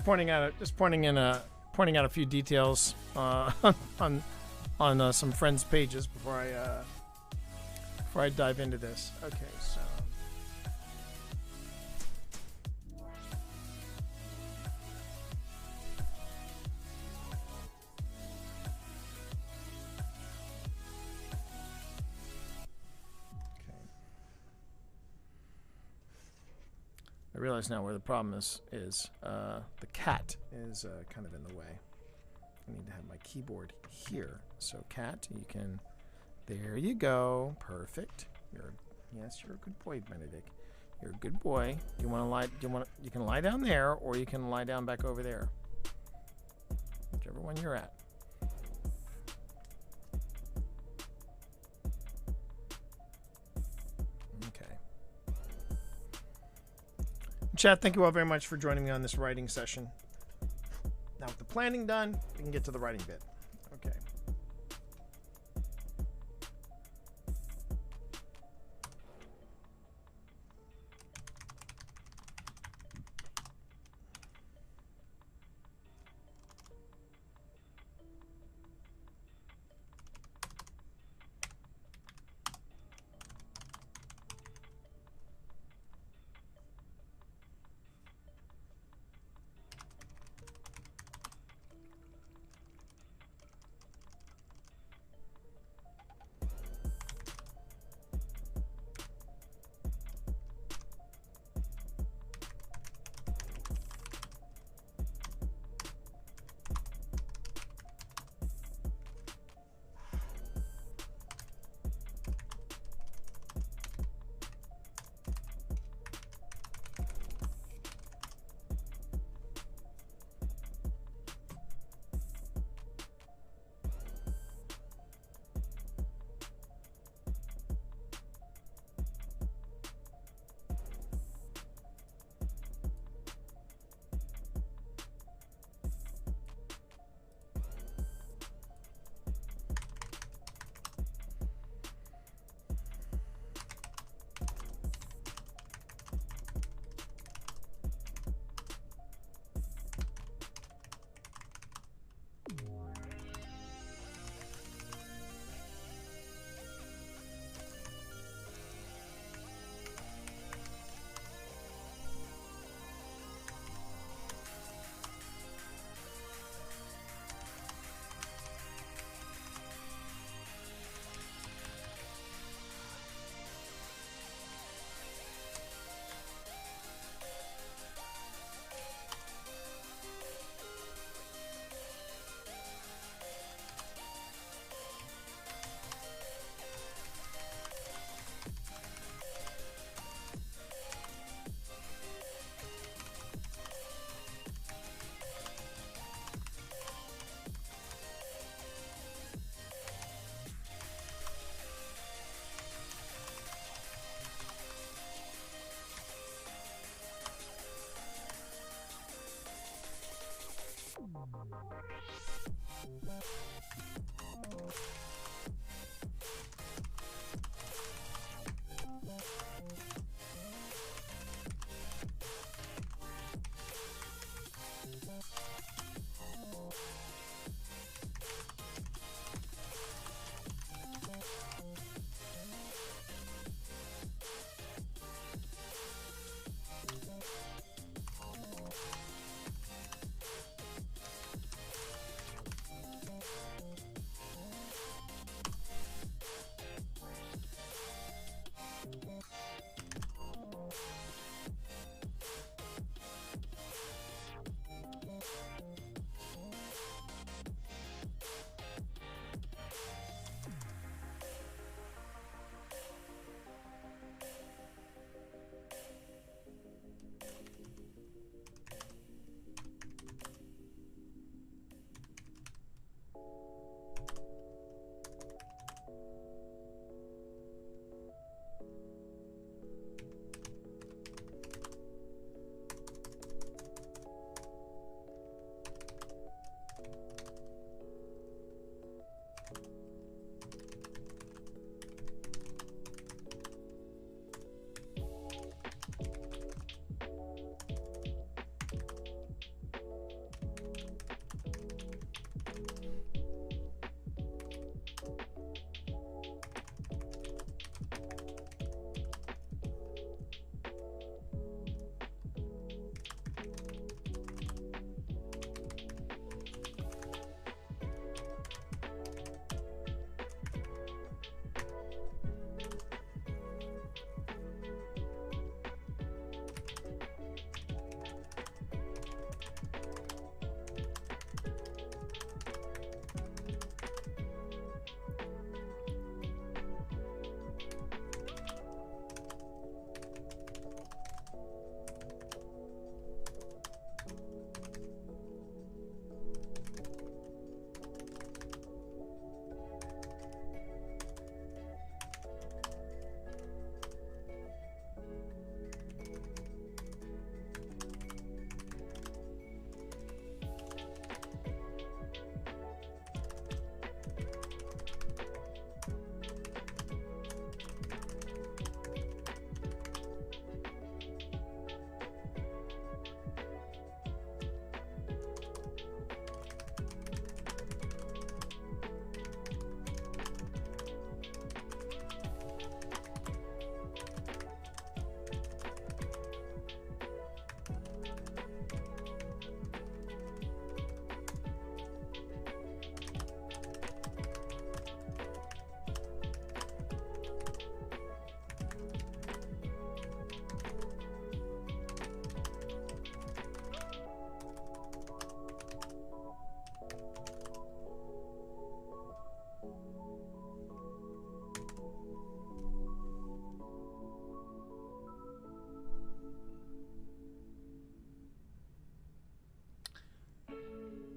And pointing out a few details on some friends' pages before I dive into this. Okay, so. I realize now where the problem is the cat is kind of in the way. I need to have my keyboard here. So cat, you can, there you go, perfect. Yes, you're a good boy, Benedict. You're a good boy. You can lie down there, or you can lie down back over there. Whichever one you're at. Chat, thank you all very much for joining me on this writing session. Now with the planning done, we can get to the writing bit. Okay.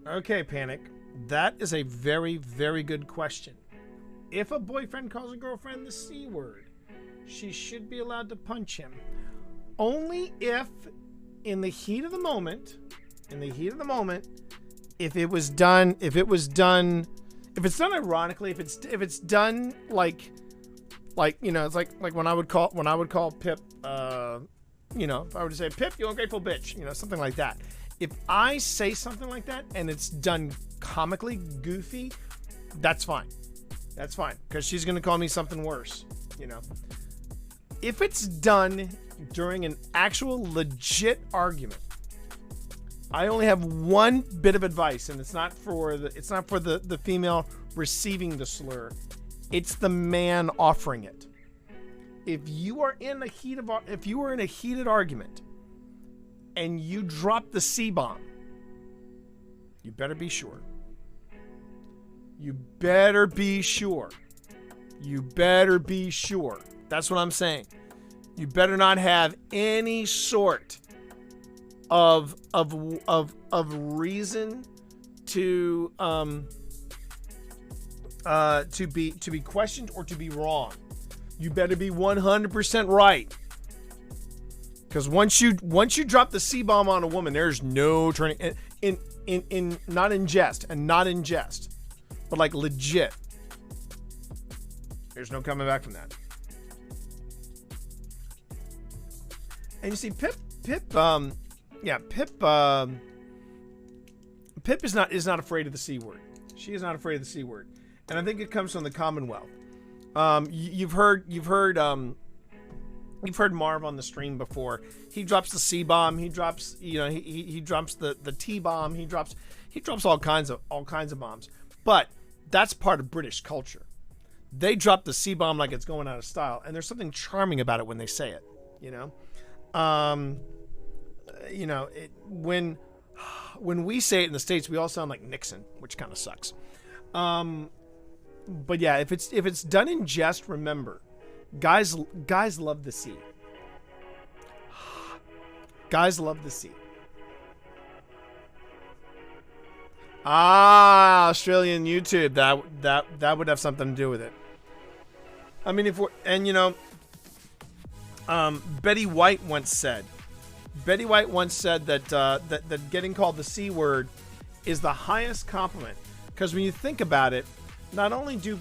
Okay, Panic. That is a very, very good question. If a boyfriend calls a girlfriend the C word, she should be allowed to punch him. Only if, in the heat of the moment, if it's done ironically, if it's done like you know, it's like when I would call Pip, if I were to say, Pip, you ungrateful bitch, something like that. If I say something like that and it's done comically goofy, that's fine. That's fine, because she's going to call me something worse, If it's done during an actual legit argument, I only have one bit of advice, and it's not for the female receiving the slur. It's the man offering it. If you are in a heated argument and you drop the C-bomb, you better be sure. You better be sure. That's what I'm saying. You better not have any sort of reason to be questioned or to be wrong. You better be 100% right. Because once you drop the C-bomb on a woman, there's no turning. in not in jest and not in jest, but like legit. There's no coming back from that. And you see, Pip is not afraid of the C word. She is not afraid of the C word, and I think it comes from the Commonwealth. You've heard Marv on the stream before. He drops the C bomb. He drops, he drops the T bomb. He drops all kinds of bombs. But that's part of British culture. They drop the C bomb like it's going out of style, and there's something charming about it when they say it. When we say it in the States, we all sound like Nixon, which kind of sucks. But yeah, if it's done in jest, remember, guys love the C. Guys love the C. Australian YouTube. That would have something to do with it. I mean, Betty White once said that getting called the C word is the highest compliment, because when you think about it, not only do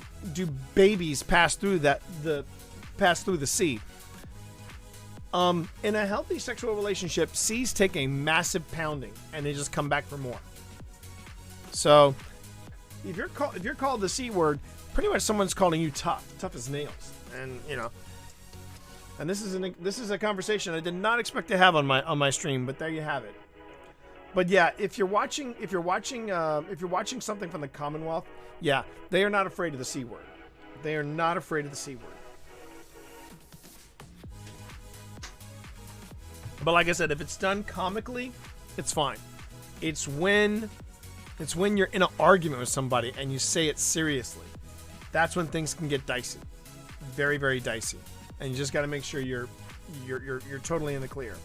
babies pass through the C, in a healthy sexual relationship, C's take a massive pounding and they just come back for more. So if you're called the C word, pretty much someone's calling you tough as nails, and And this is a conversation I did not expect to have on my stream, but there you have it. But yeah, if you're watching something from the Commonwealth, yeah, they are not afraid of the C word. They are not afraid of the C word. But like I said, if it's done comically, it's fine. It's when you're in an argument with somebody and you say it seriously. That's when things can get dicey. Very, very dicey. And you just got to make sure you're totally in the clear.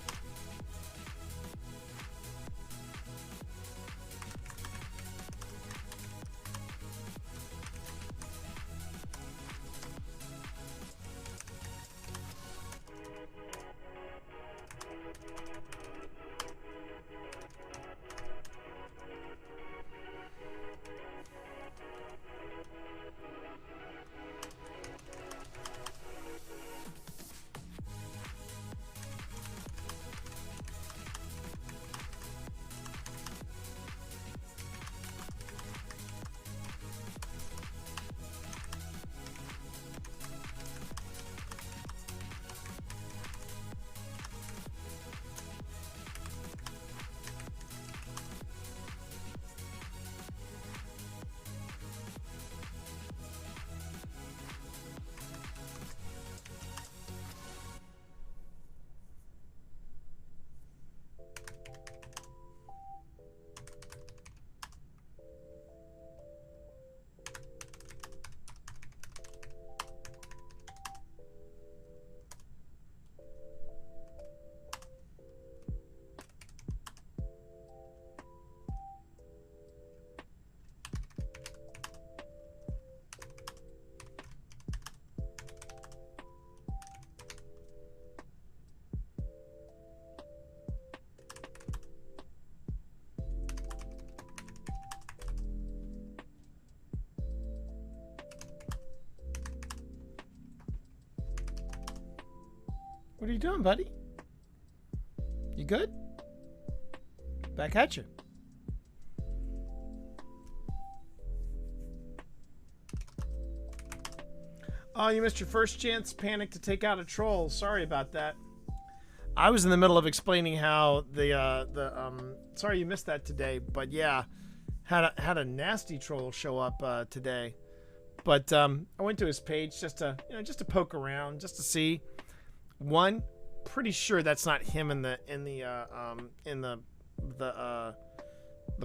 What are you doing, buddy? You good? Back at you. Oh, you missed your first chance. Panic to take out a troll. Sorry about that. I was in the middle of explaining how sorry you missed that today, but yeah, had a nasty troll show up today. But I went to his page just to poke around, just to see. One, pretty sure that's not him in the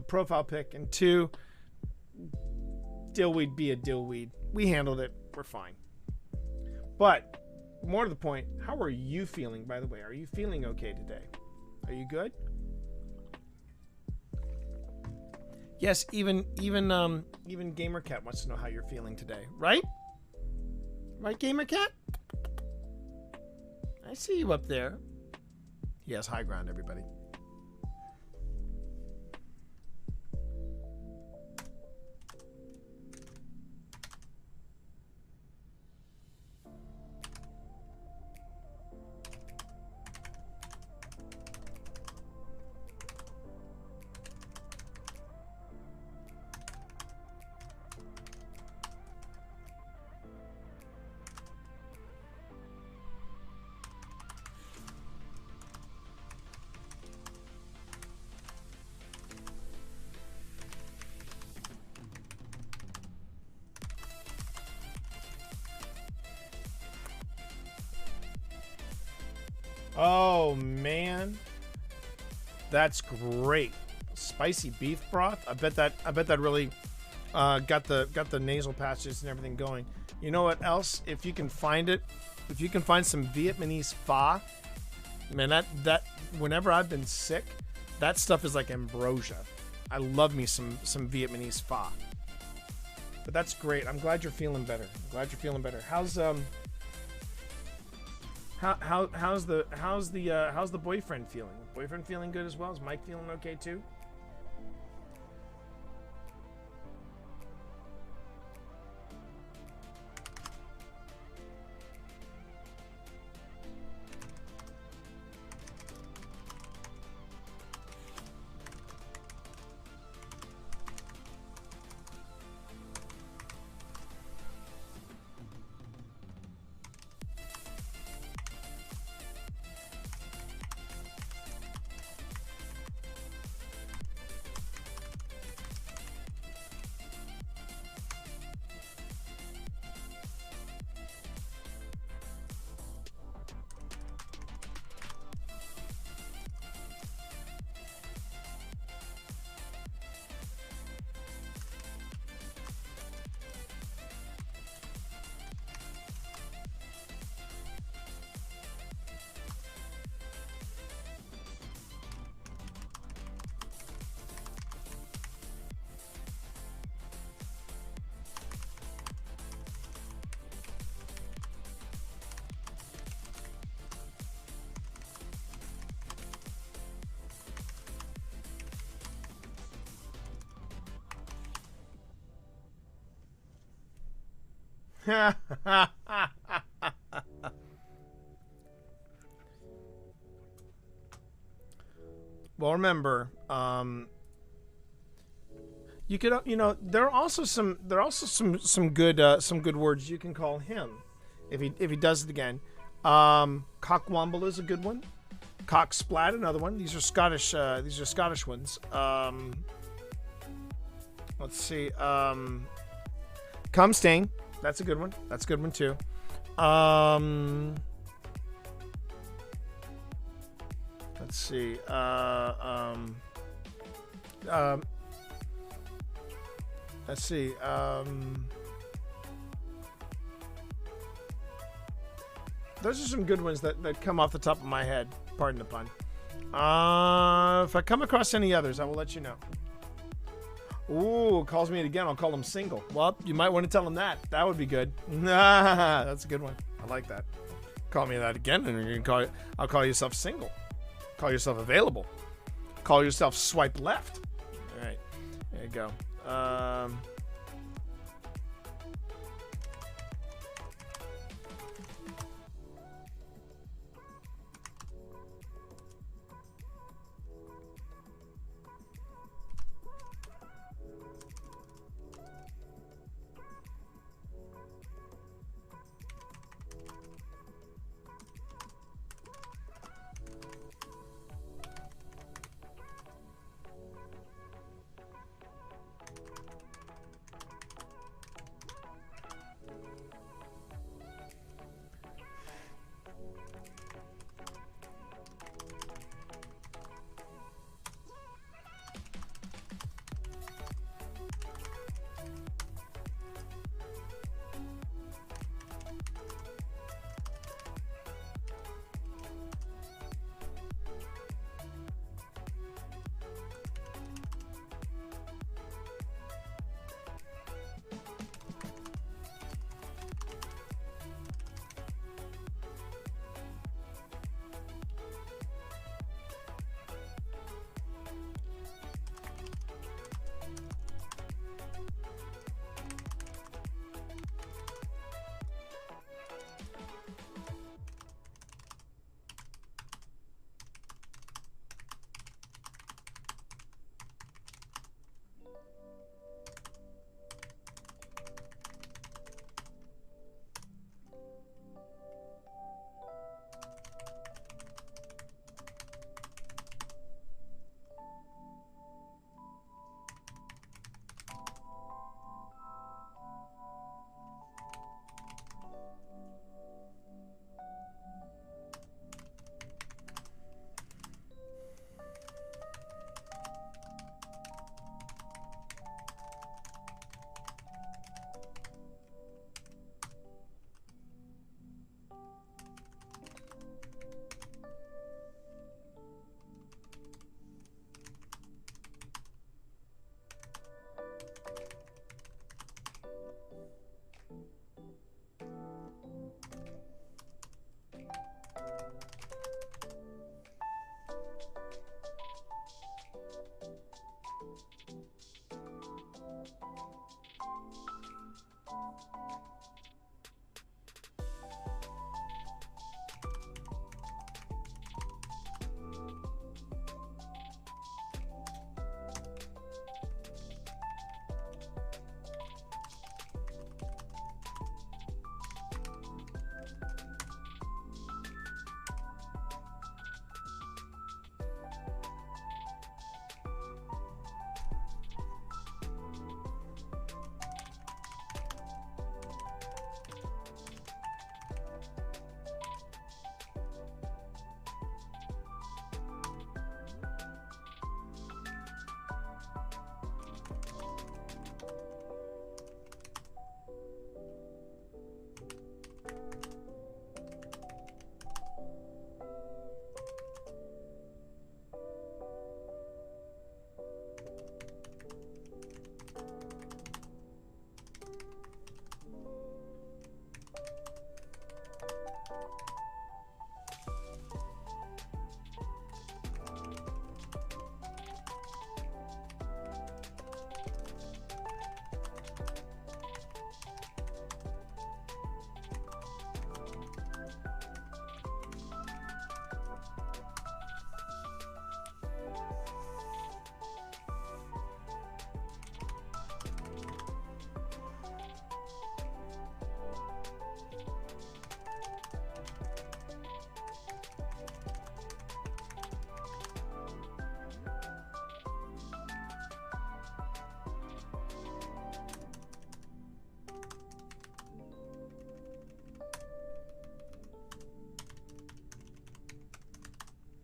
profile pic, and two, dillweed be a dillweed. We handled it. We're fine. But more to the point, how are you feeling? By the way, are you feeling okay today? Are you good? Yes, even GamerCat wants to know how you're feeling today, right? Right, GamerCat? I see you up there. He has high ground, everybody. Oh man, that's great. Spicy beef broth. I bet that really got the nasal passages and everything going. You know what else? If you can find it, if you can find some Vietnamese pho, man, that whenever I've been sick, that stuff is like ambrosia. I love me some Vietnamese pho. But that's great. I'm glad you're feeling better. I'm glad you're feeling better. How's the boyfriend feeling? Boyfriend feeling good as well? Is Mike feeling okay too? Well, remember, you could, there are also some good words you can call him if he does it again. Cockwomble is a good one. Cocksplat, another one. These are Scottish ones. Let's see. Cumstain. That's a good one. That's a good one too. Let's see. Let's see. Those are some good ones that come off the top of my head. Pardon the pun. If I come across any others, I will let you know. Ooh, calls me again. I'll call him single. Well, you might want to tell him that. That would be good. That's a good one. I like that. Call me that again, and you can call. I'll call yourself single. Call yourself available. Call yourself swipe left. All right, there you go.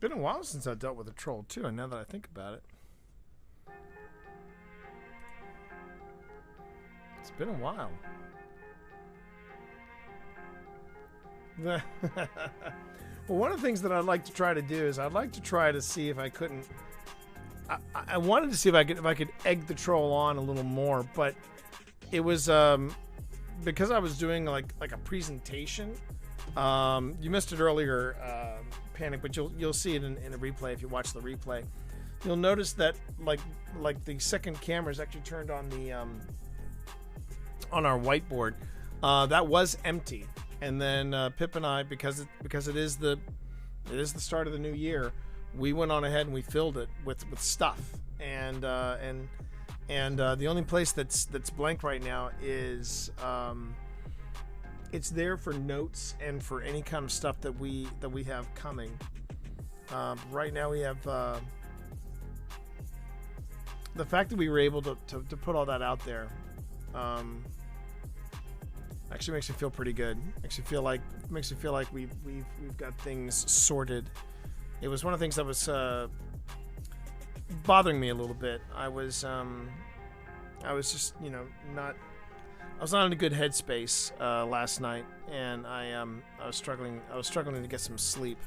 Been a while since I dealt with a troll too, and now that I think about it. It's been a while. Well, one of the things that I'd like to try to do is I'd like to try to see if I couldn't. I wanted to see if I could egg the troll on a little more, but it was because I was doing like a presentation. You missed it earlier, Panic, but you'll see it in a replay if you watch the replay. You'll notice that like the second camera is actually turned on the on our whiteboard. That was empty, and then Pip and I, because it is the start of the new year, we went on ahead and we filled it with stuff, and the only place that's blank right now is it's there for notes and for any kind of stuff that we have coming. Right now we have the fact that we were able to put all that out there. Actually makes me feel pretty good. Makes me feel like we've got things sorted. It was one of the things that was bothering me a little bit. I was just not. I was not in a good headspace last night, and I was struggling to get some sleep.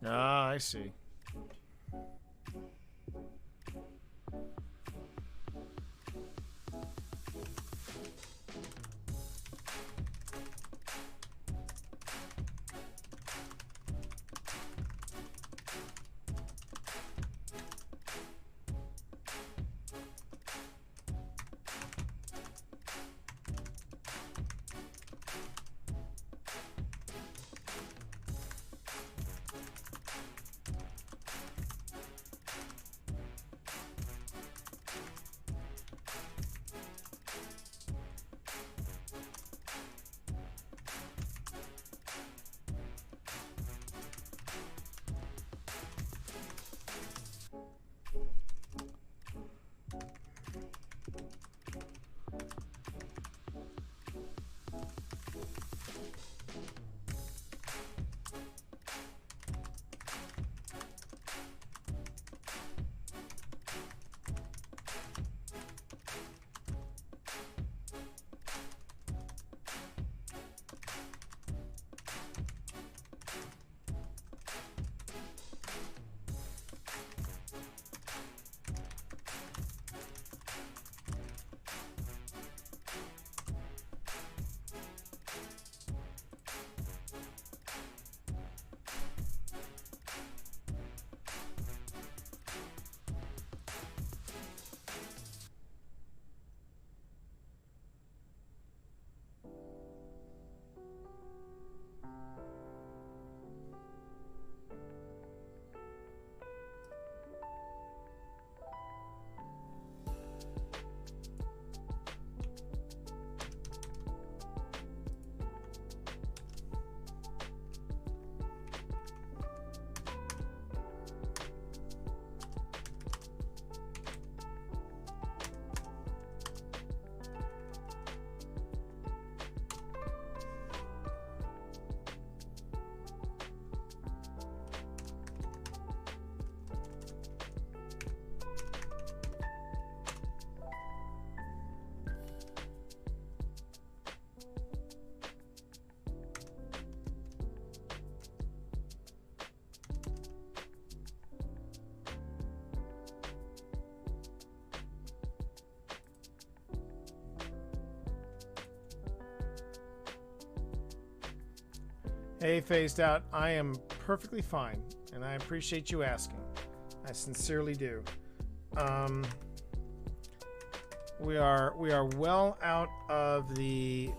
Ah, I see. Hey, Phased Out. I am perfectly fine, and I appreciate you asking. I sincerely do. We are well out of the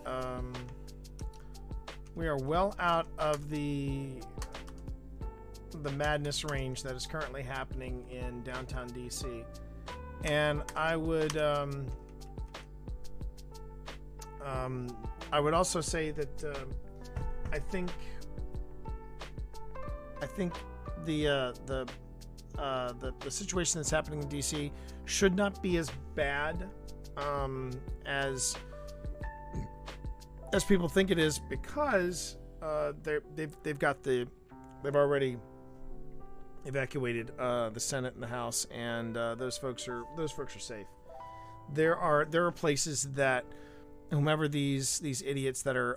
madness range that is currently happening in downtown DC, and I would also say that I think the situation that's happening in DC should not be as bad as people think it is, because they've already evacuated the Senate and the House, and those folks are safe. There are places that whomever these idiots that are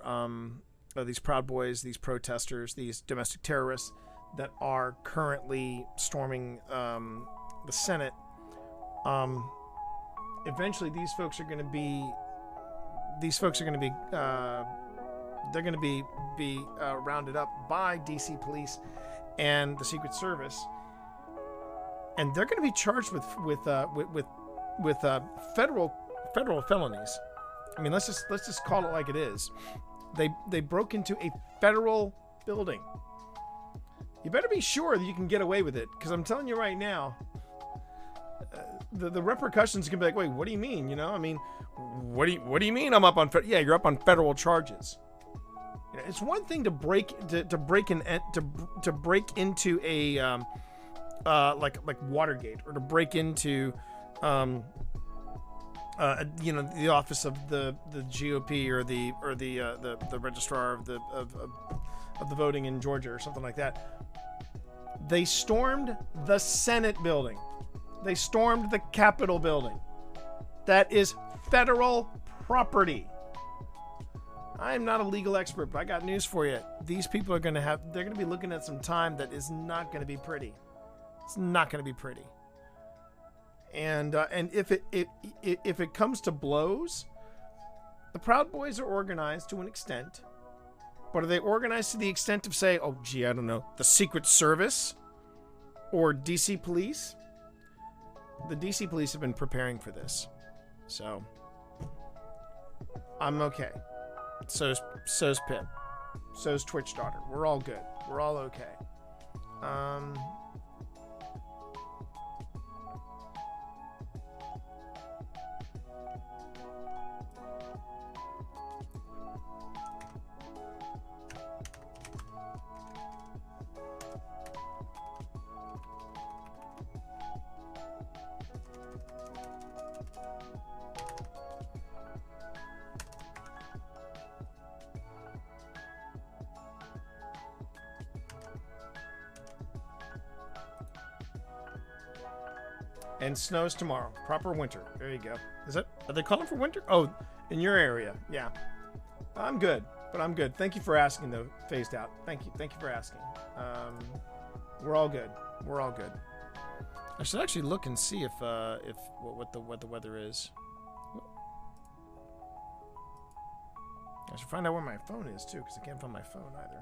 these Proud Boys, these protesters, these domestic terrorists that are currently storming the Senate, eventually these folks are going to be rounded up by DC police and the Secret Service, and they're going to be charged with federal felonies. I mean, let's just call it like it is. They broke into a federal building. You better be sure that you can get away with it, because I'm telling you right now, the repercussions can be like, wait, what do you mean? You know, I mean, what do you mean? I'm up on you're up on federal charges. You know, it's one thing to break into a like Watergate, or to break into the office of the GOP or the registrar of the voting in Georgia or something like that. They stormed the Senate building. They stormed the Capitol building. That is federal property. I am not a legal expert, but I got news for you. These people are they're going to be looking at some time that is not going to be pretty. It's not going to be pretty. And if it comes to blows, the Proud Boys are organized to an extent, but are they organized to the extent of, say, oh gee, I don't know, the Secret Service or DC Police? The DC Police have been preparing for this, so I'm okay. So's Pip. So's Twitch daughter. We're all good. We're all okay. And snows tomorrow. Proper winter. There you go. Are they calling for winter? Oh, in your area. Yeah. I'm good. But I'm good. Thank you for asking, though, Phased Out. Thank you for asking. We're all good. We're all good. I should actually look and see if what the weather is. I should find out where my phone is too, because I can't find my phone either.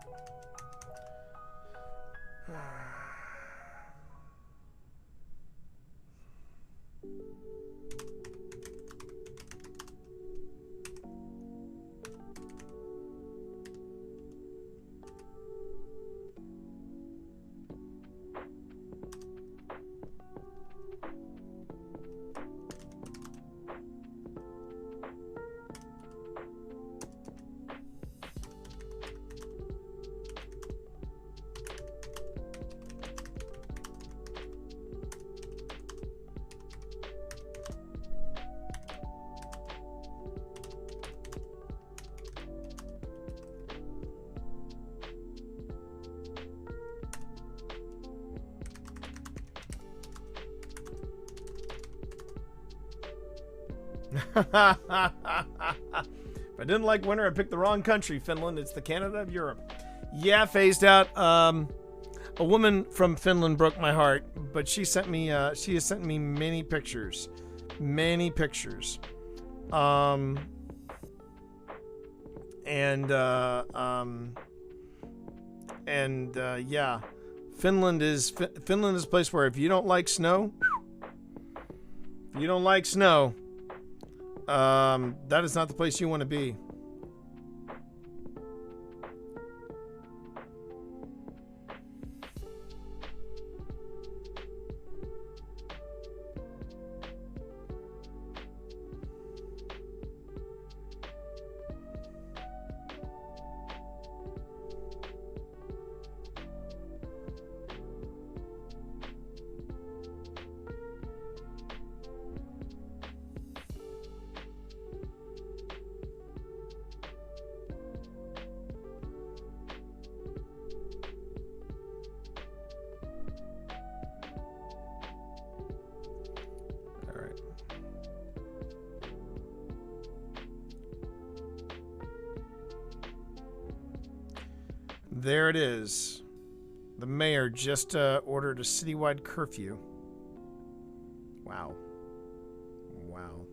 If I didn't like winter, I picked the wrong country, Finland. It's the Canada of Europe. Yeah, Phased Out. A woman from Finland broke my heart, but she has sent me many pictures. And yeah, Finland is a place where if you don't like snow, that is not the place you want to be. There it is. The mayor just ordered a citywide curfew. Wow. Wow.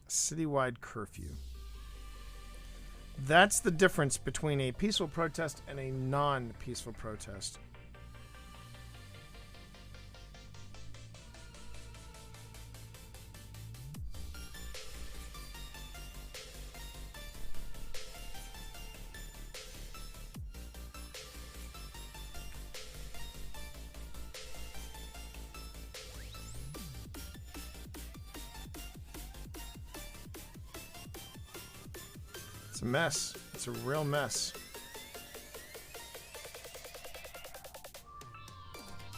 Citywide curfew. That's the difference between a peaceful protest and a non-peaceful protest. It's a mess. It's a real mess.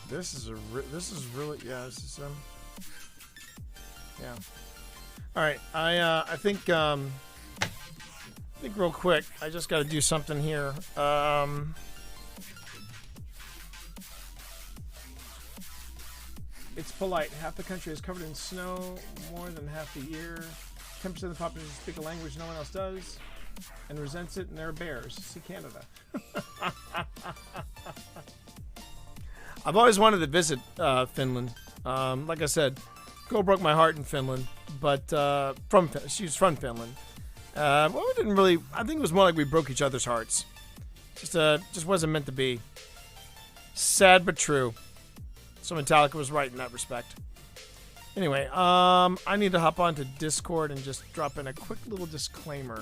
This is really, yeah, this is yeah. All right, I think real quick, I just got to do something here. It's polite. Half the country is covered in snow more than half the year. 10% of the population speak a language no one else does and resents it, and they're bears. See Canada. I've always wanted to visit Finland. Like I said, girl broke my heart in Finland, but she's from Finland. Well, we didn't really. I think it was more like we broke each other's hearts. Just wasn't meant to be. Sad but true. So Metallica was right in that respect. Anyway, I need to hop onto Discord and just drop in a quick little disclaimer.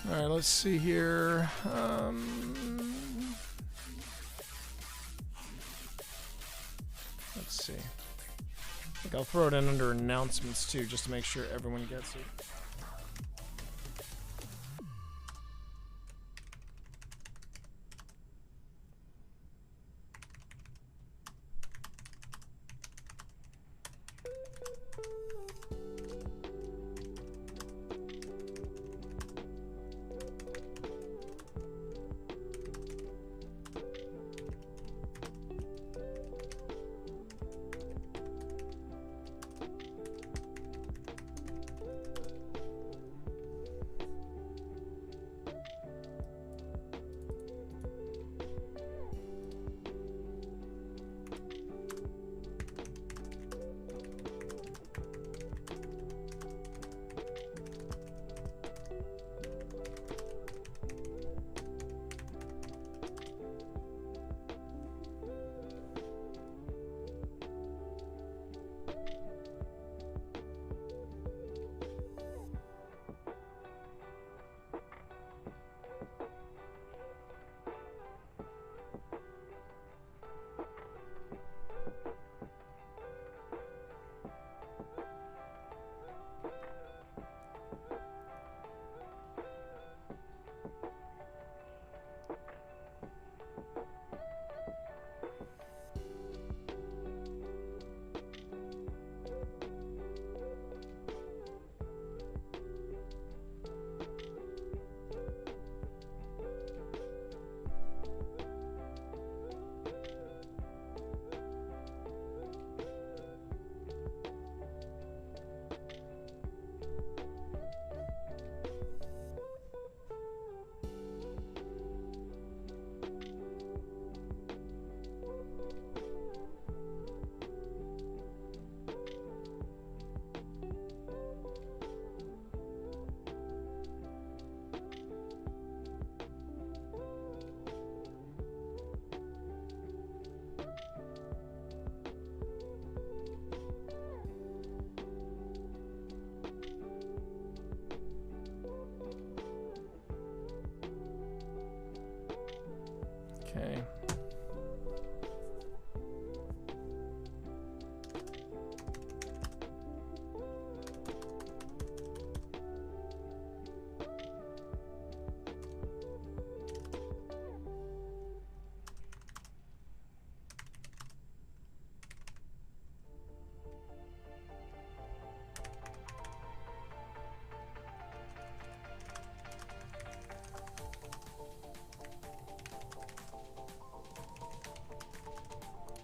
All right, let's see here. Let's see. I think I'll throw it in under announcements too, just to make sure everyone gets it.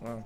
Well.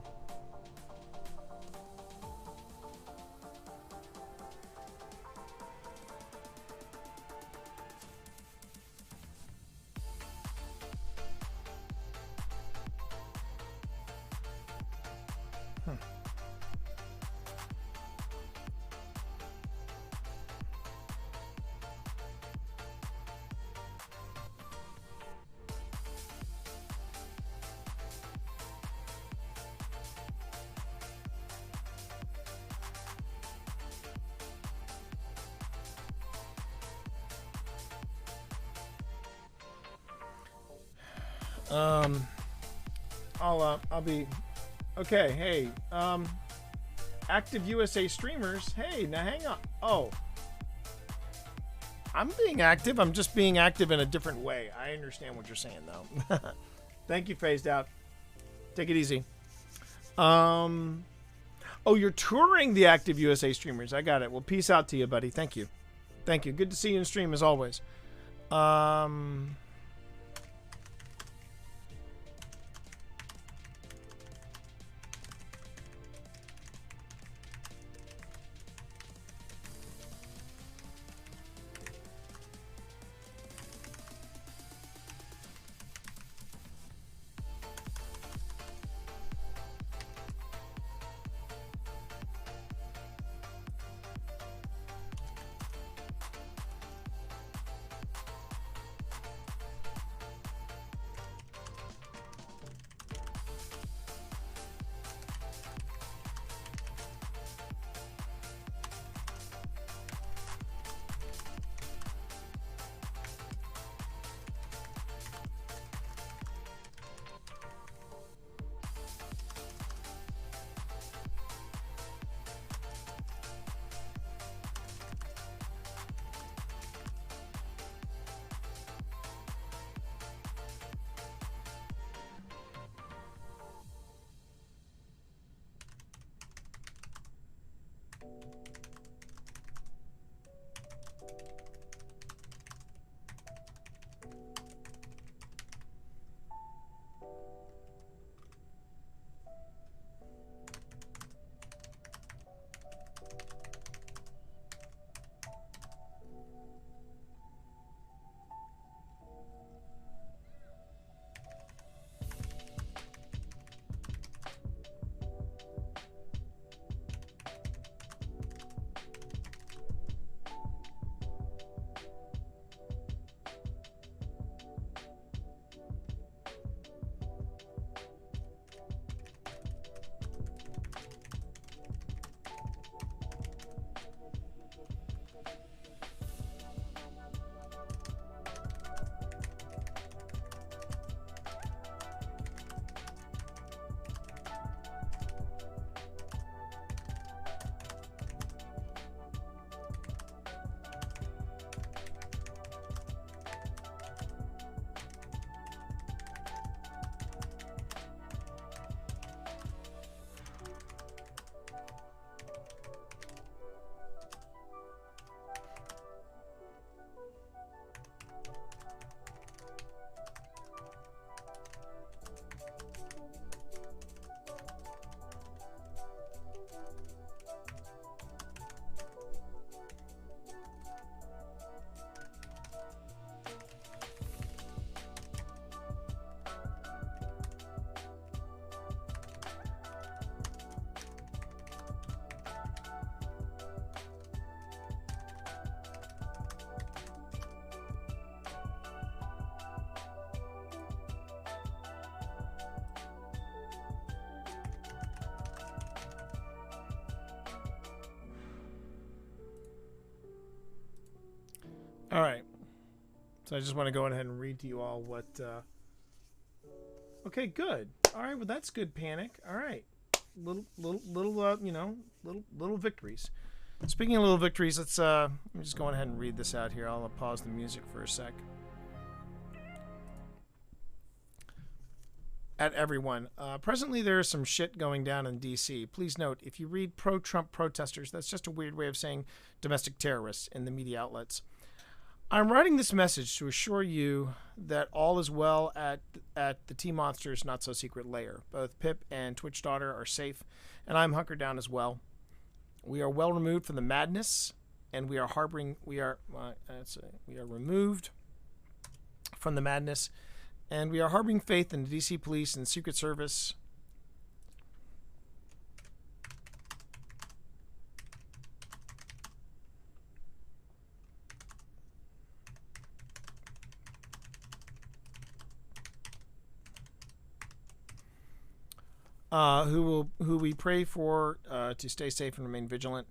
I'll be okay. Hey, active USA streamers. Hey, now hang on. Oh, I'm being active. I'm just being active in a different way. I understand what you're saying, though. Thank you, Phased Out. Take it easy. Oh, you're touring the active USA streamers. I got it. Well, peace out to you, buddy. Thank you. Thank you. Good to see you in stream as always. All right. So I just want to go ahead and read to you all what... Okay, good. All right, well, that's good, Panic. All right. Little victories. Speaking of little victories, let's let me just go ahead and read this out here. I'll pause the music for a sec. At everyone. Presently, there is some shit going down in D.C. Please note, if you read pro-Trump protesters, that's just a weird way of saying domestic terrorists in the media outlets. I'm writing this message to assure you that all is well at the T-Monsters Not So Secret lair. Both Pip and Twitch Daughter are safe, and I'm hunkered down as well. We are well removed from the madness, and we are removed from the madness, and we are harboring faith in the DC Police and Secret Service. Who we pray for to stay safe and remain vigilant,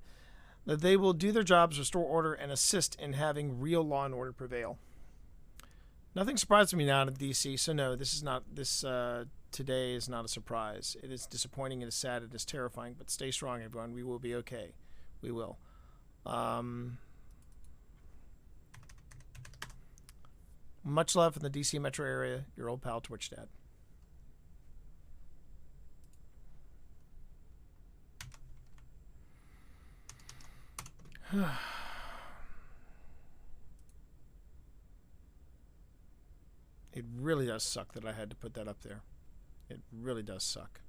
that they will do their jobs, restore order, and assist in having real law and order prevail. Nothing surprises me now in DC, so no, today is not a surprise. It is disappointing, it is sad, it is terrifying, but stay strong, everyone. We will be okay. We will. Much love from the DC metro area. Your old pal, Twitch Dad. It really does suck that I had to put that up there. It really does suck.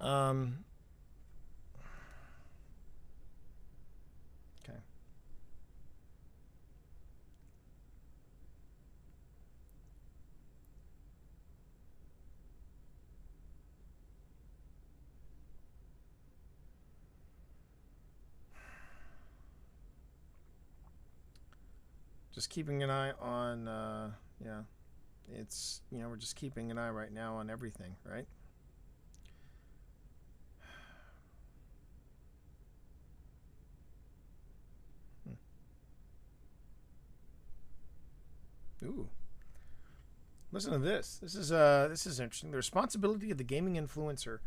Okay. Just keeping an eye on, yeah, it's, we're just keeping an eye right now on everything, right? Ooh. Listen to this. This is interesting. The responsibility of the gaming influencer.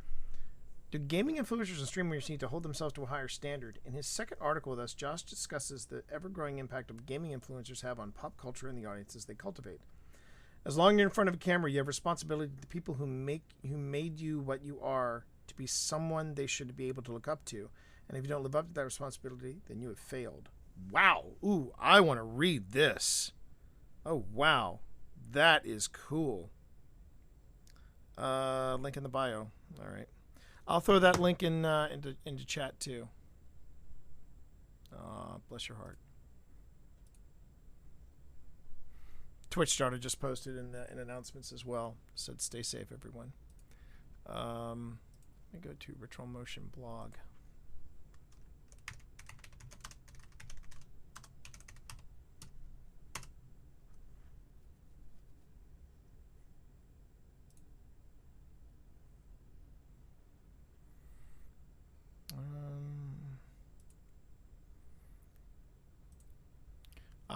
Do gaming influencers and streamers need to hold themselves to a higher standard? In his second article with us, Josh discusses the ever-growing impact of gaming influencers have on pop culture and the audiences they cultivate. As long as you're in front of a camera, you have responsibility to the people who made you what you are to be someone they should be able to look up to. And if you don't live up to that responsibility, then you have failed. Wow. Ooh, I want to read this. Oh, wow. That is cool. Link in the bio. All right. I'll throw that link into chat too. Bless your heart. Twitch starter just posted in announcements as well. Said stay safe, everyone. Let me go to Ritual Motion blog.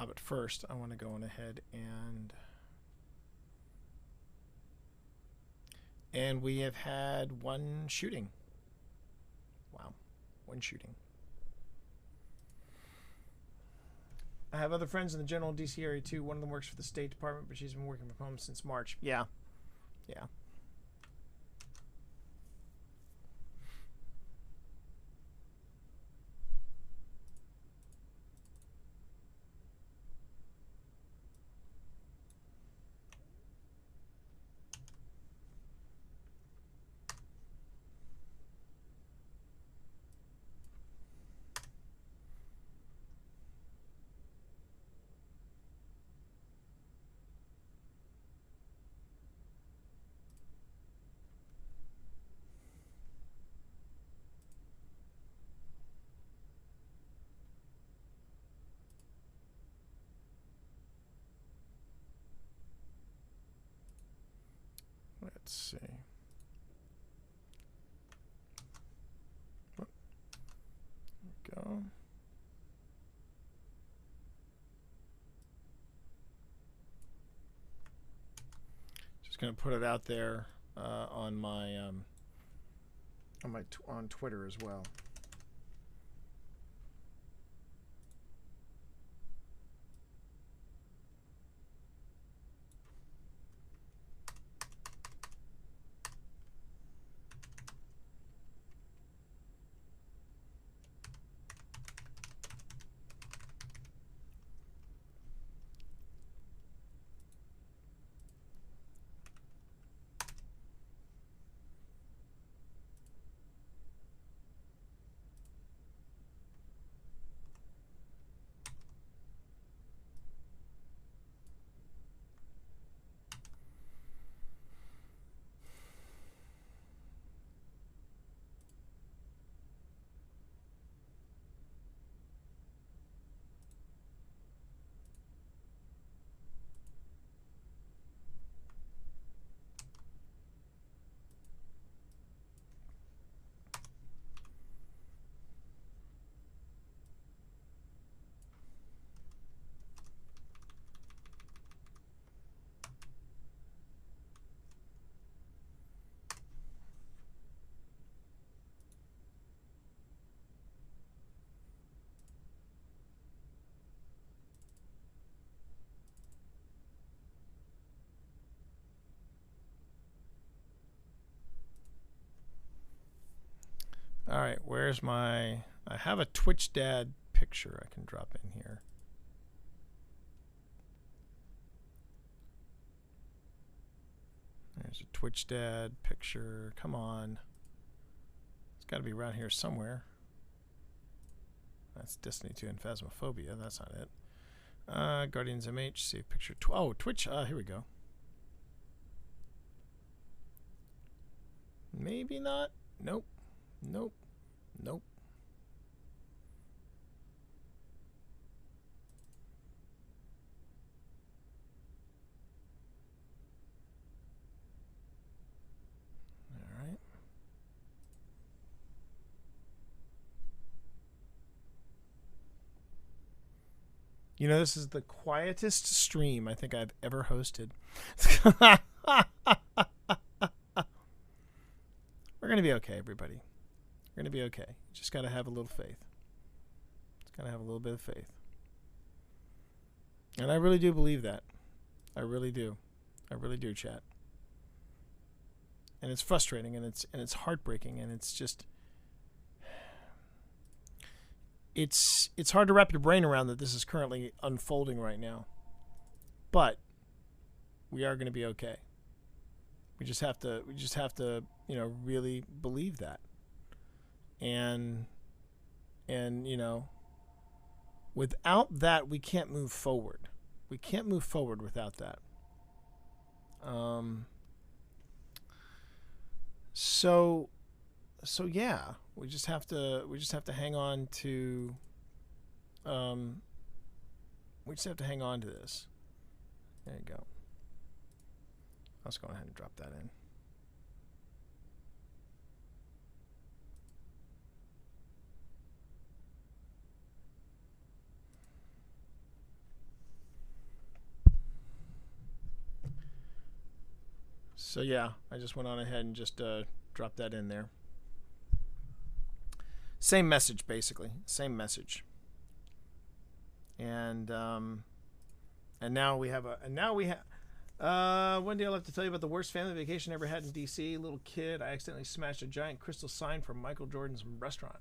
But first, I want to go on ahead and we have had one shooting. Wow, one shooting. I have other friends in the general DC area too. One of them works for the State Department, but she's been working from home since March. Yeah, yeah. Let's see. There we go. Just gonna put it out there on my on Twitter as well. All right, where's my... I have a Twitch Dad picture I can drop in here. There's a Twitch Dad picture. Come on. It's got to be around here somewhere. That's Destiny 2 and Phasmophobia. That's not it. Guardians MH. See a picture. Oh, Twitch. Here we go. Maybe not. Nope. Nope. Nope. All right. You know, this is the quietest stream I think I've ever hosted. We're going to be okay, everybody. We're going to be okay. Just got to have a little faith. Just got to have a little bit of faith. And I really do believe that. I really do. I really do, chat. And it's frustrating, and it's heartbreaking, and it's just... It's hard to wrap your brain around that this is currently unfolding right now. But we are going to be okay. We just have to, you know, really believe that. And you know, without that, we can't move forward. We can't move forward without that. So yeah, we just have to hang on to we just have to hang on to this. There you go. Let's go ahead and drop that in. So yeah, I just went on ahead and just dropped that in there. Same message, basically. Same message. And now we have one day I'll have to tell you about the worst family vacation I ever had in DC. Little kid, I accidentally smashed a giant crystal sign from Michael Jordan's restaurant.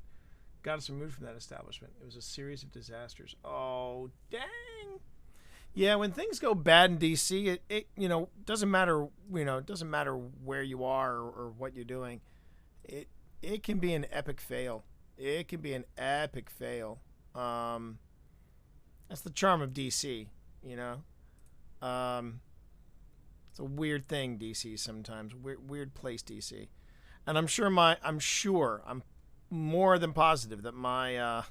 Got us removed from that establishment. It was a series of disasters. Oh, dang. Yeah, when things go bad in DC, it you know, doesn't matter, you know, it doesn't matter where you are or what you're doing. It can be an epic fail. It can be an epic fail. That's the charm of DC, you know. It's a weird thing, DC, sometimes. Weird place, DC. And I'm more than positive that my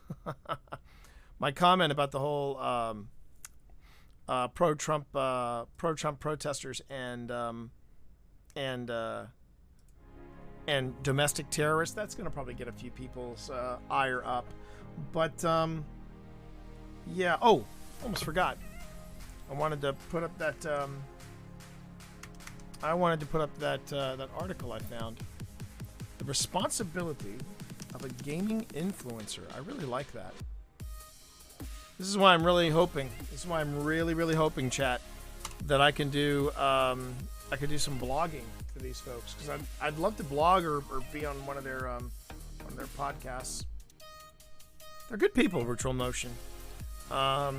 my comment about the whole pro-Trump protesters and domestic terrorists, that's going to probably get a few people's ire up. But yeah. Oh, almost forgot. I wanted to put up that that article I found. The responsibility of a gaming influencer. I really like that. This is why I'm really hoping. This is why I'm really hoping, chat, that I can do some blogging for these folks, because I'd love to blog or be on one of their podcasts. They're good people, Virtual Motion. All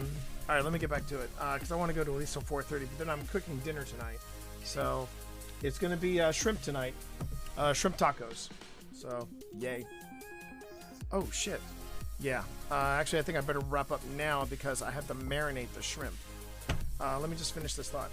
right, let me get back to it, because I want to go to at least till 4:30. But then I'm cooking dinner tonight, so it's gonna be shrimp tonight, shrimp tacos. So yay! Oh shit! Yeah. Actually, I think I better wrap up now because I have to marinate the shrimp. Let me just finish this thought.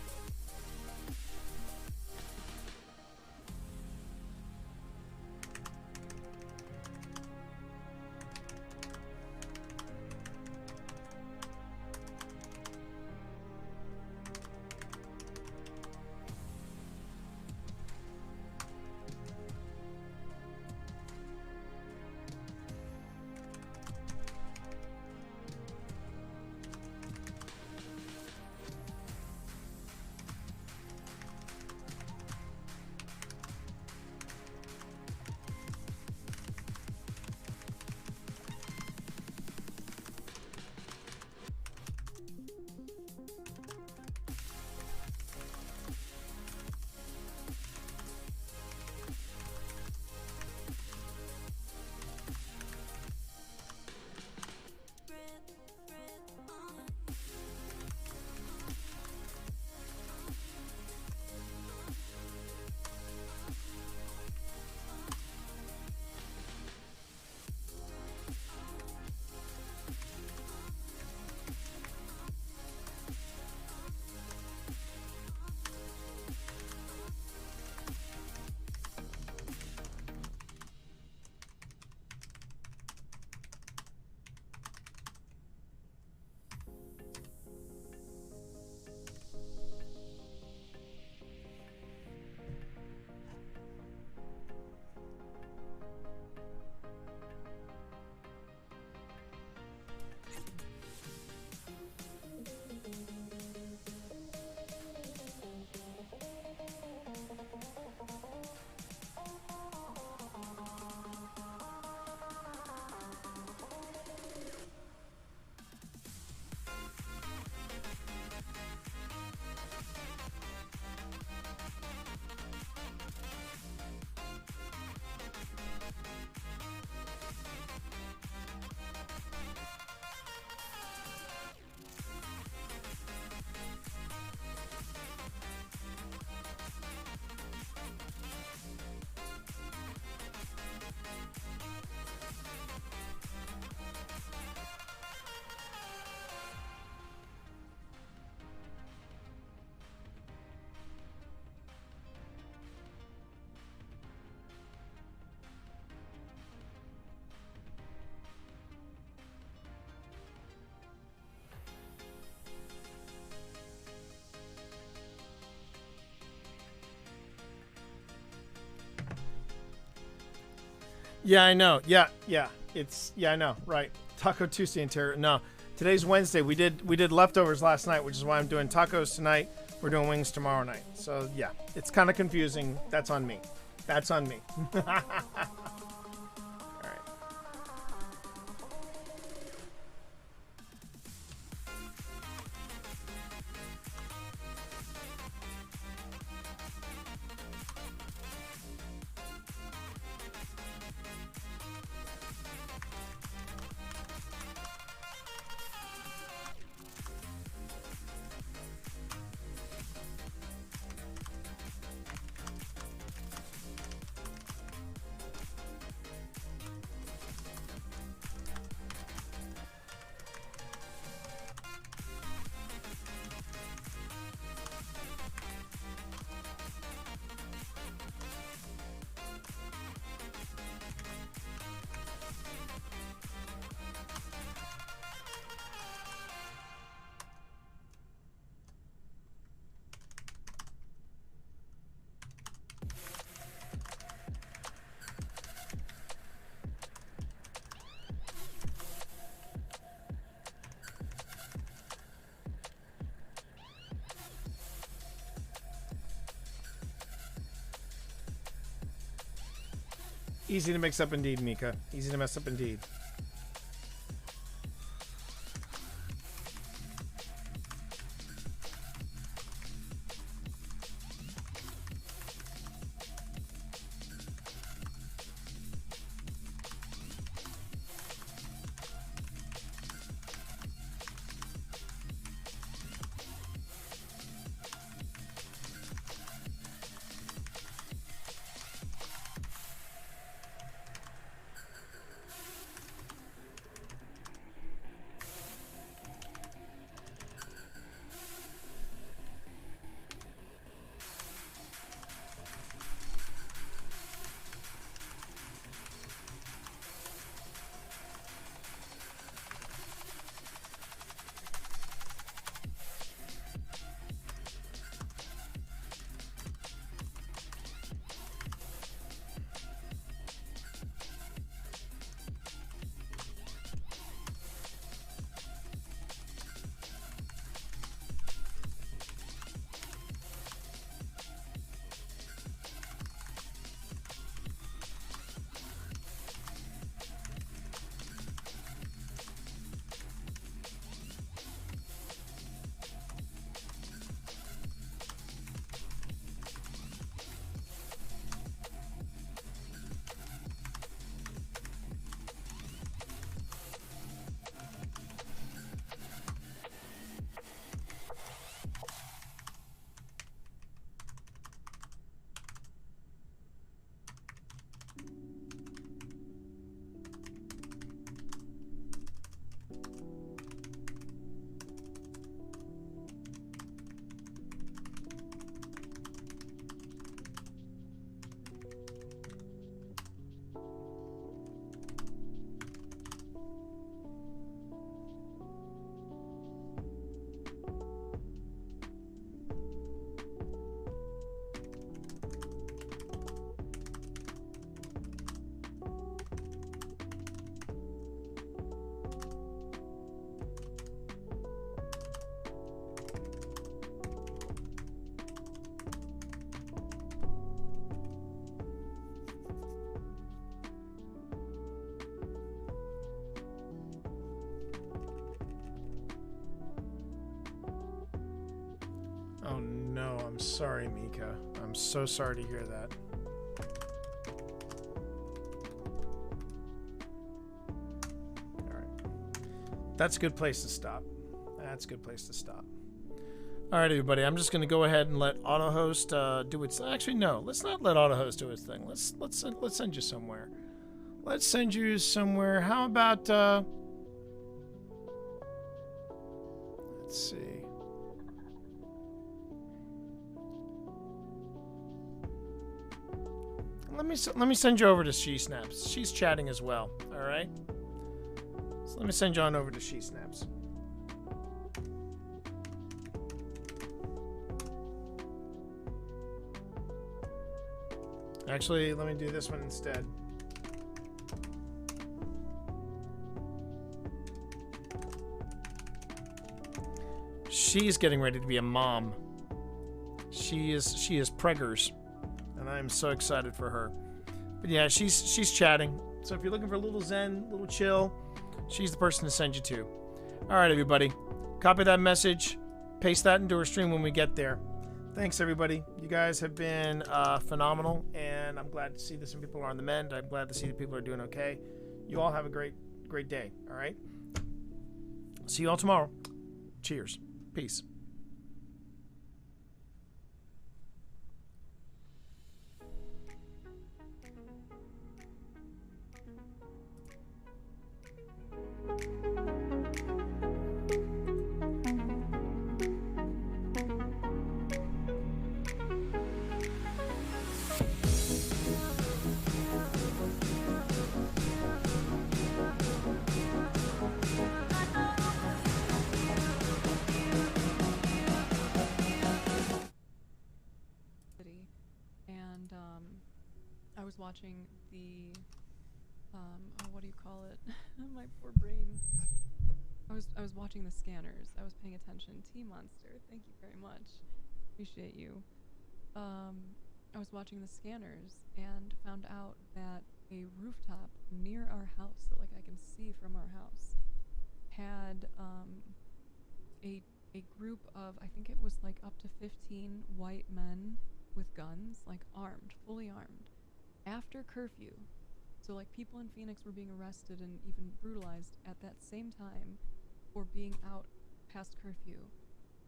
Yeah, I know. Yeah. I know. Right. Taco Tuesday interior. No, today's Wednesday. We did leftovers last night, which is why I'm doing tacos tonight. We're doing wings tomorrow night. So yeah, it's kind of confusing. That's on me. That's on me. All right. Easy to mix up indeed, Mika. Easy to mess up indeed. Oh no, I'm sorry, Mika. I'm so sorry to hear that. Alright. That's a good place to stop. That's a good place to stop. Alright, everybody, I'm just gonna go ahead and let AutoHost do its actually no, let's not let AutoHost do its thing. Let's send you somewhere. Let's send you somewhere. How about let's see. Let me send you over to She Snaps. She's chatting as well. All right. So let me send you on over to She Snaps. Actually, let me do this one instead. she's getting ready to be a mom. She is preggers, and I'm so excited for her. But yeah, she's chatting. So if you're looking for a little zen, little chill, she's the person to send you to. All right, everybody, copy that message, paste that into our stream when we get there. Thanks, everybody. You guys have been phenomenal, and I'm glad to see that some people are on the mend. I'm glad to see that people are doing okay. You all have a great day. All right. See you all tomorrow. Cheers. Peace. And I was watching the oh, what do you call it? My poor brain. I was watching the scanners. I was paying attention. T-Monster, thank you very much. Appreciate you. I was watching the scanners and found out that a rooftop near our house, that like I can see from our house, had a group of, I think it was like up to 15 white men with guns, like armed, fully armed, after curfew. So like people in Phoenix were being arrested and even brutalized at that same time for being out past curfew.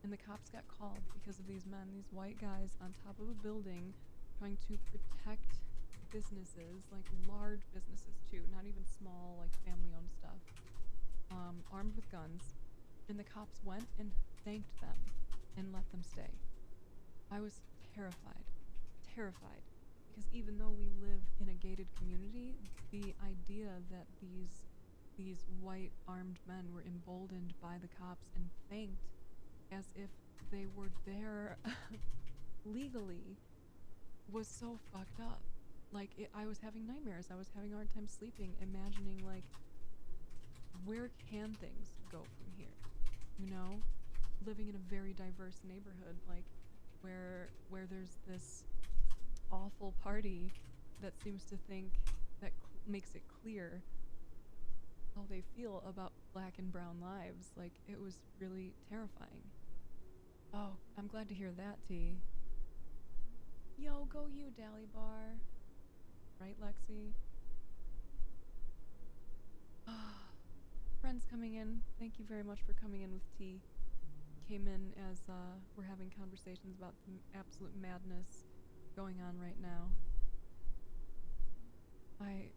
And the cops got called because of these men, these white guys on top of a building trying to protect businesses, like large businesses too, not even small, like family-owned stuff, armed with guns. And the cops went and thanked them and let them stay. I was terrified, because even though we live in a gated community, the idea that these white armed men were emboldened by the cops and thanked as if they were there legally was so fucked up. Like, I was having nightmares. I was having a hard time sleeping, imagining, like, where can things go from here? You know? Living in a very diverse neighborhood, like, where there's this awful party that seems to think that makes it clear how they feel about black and brown lives. Like, it was really terrifying. Oh, I'm glad to hear that, T. Yo, go you, Dally Bar. Right, Lexi? Friends coming in. Thank you very much for coming in with T. Came in as we're having conversations about the absolute madness going on right now.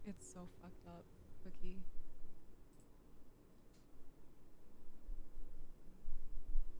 It's so fucked up, Cookie.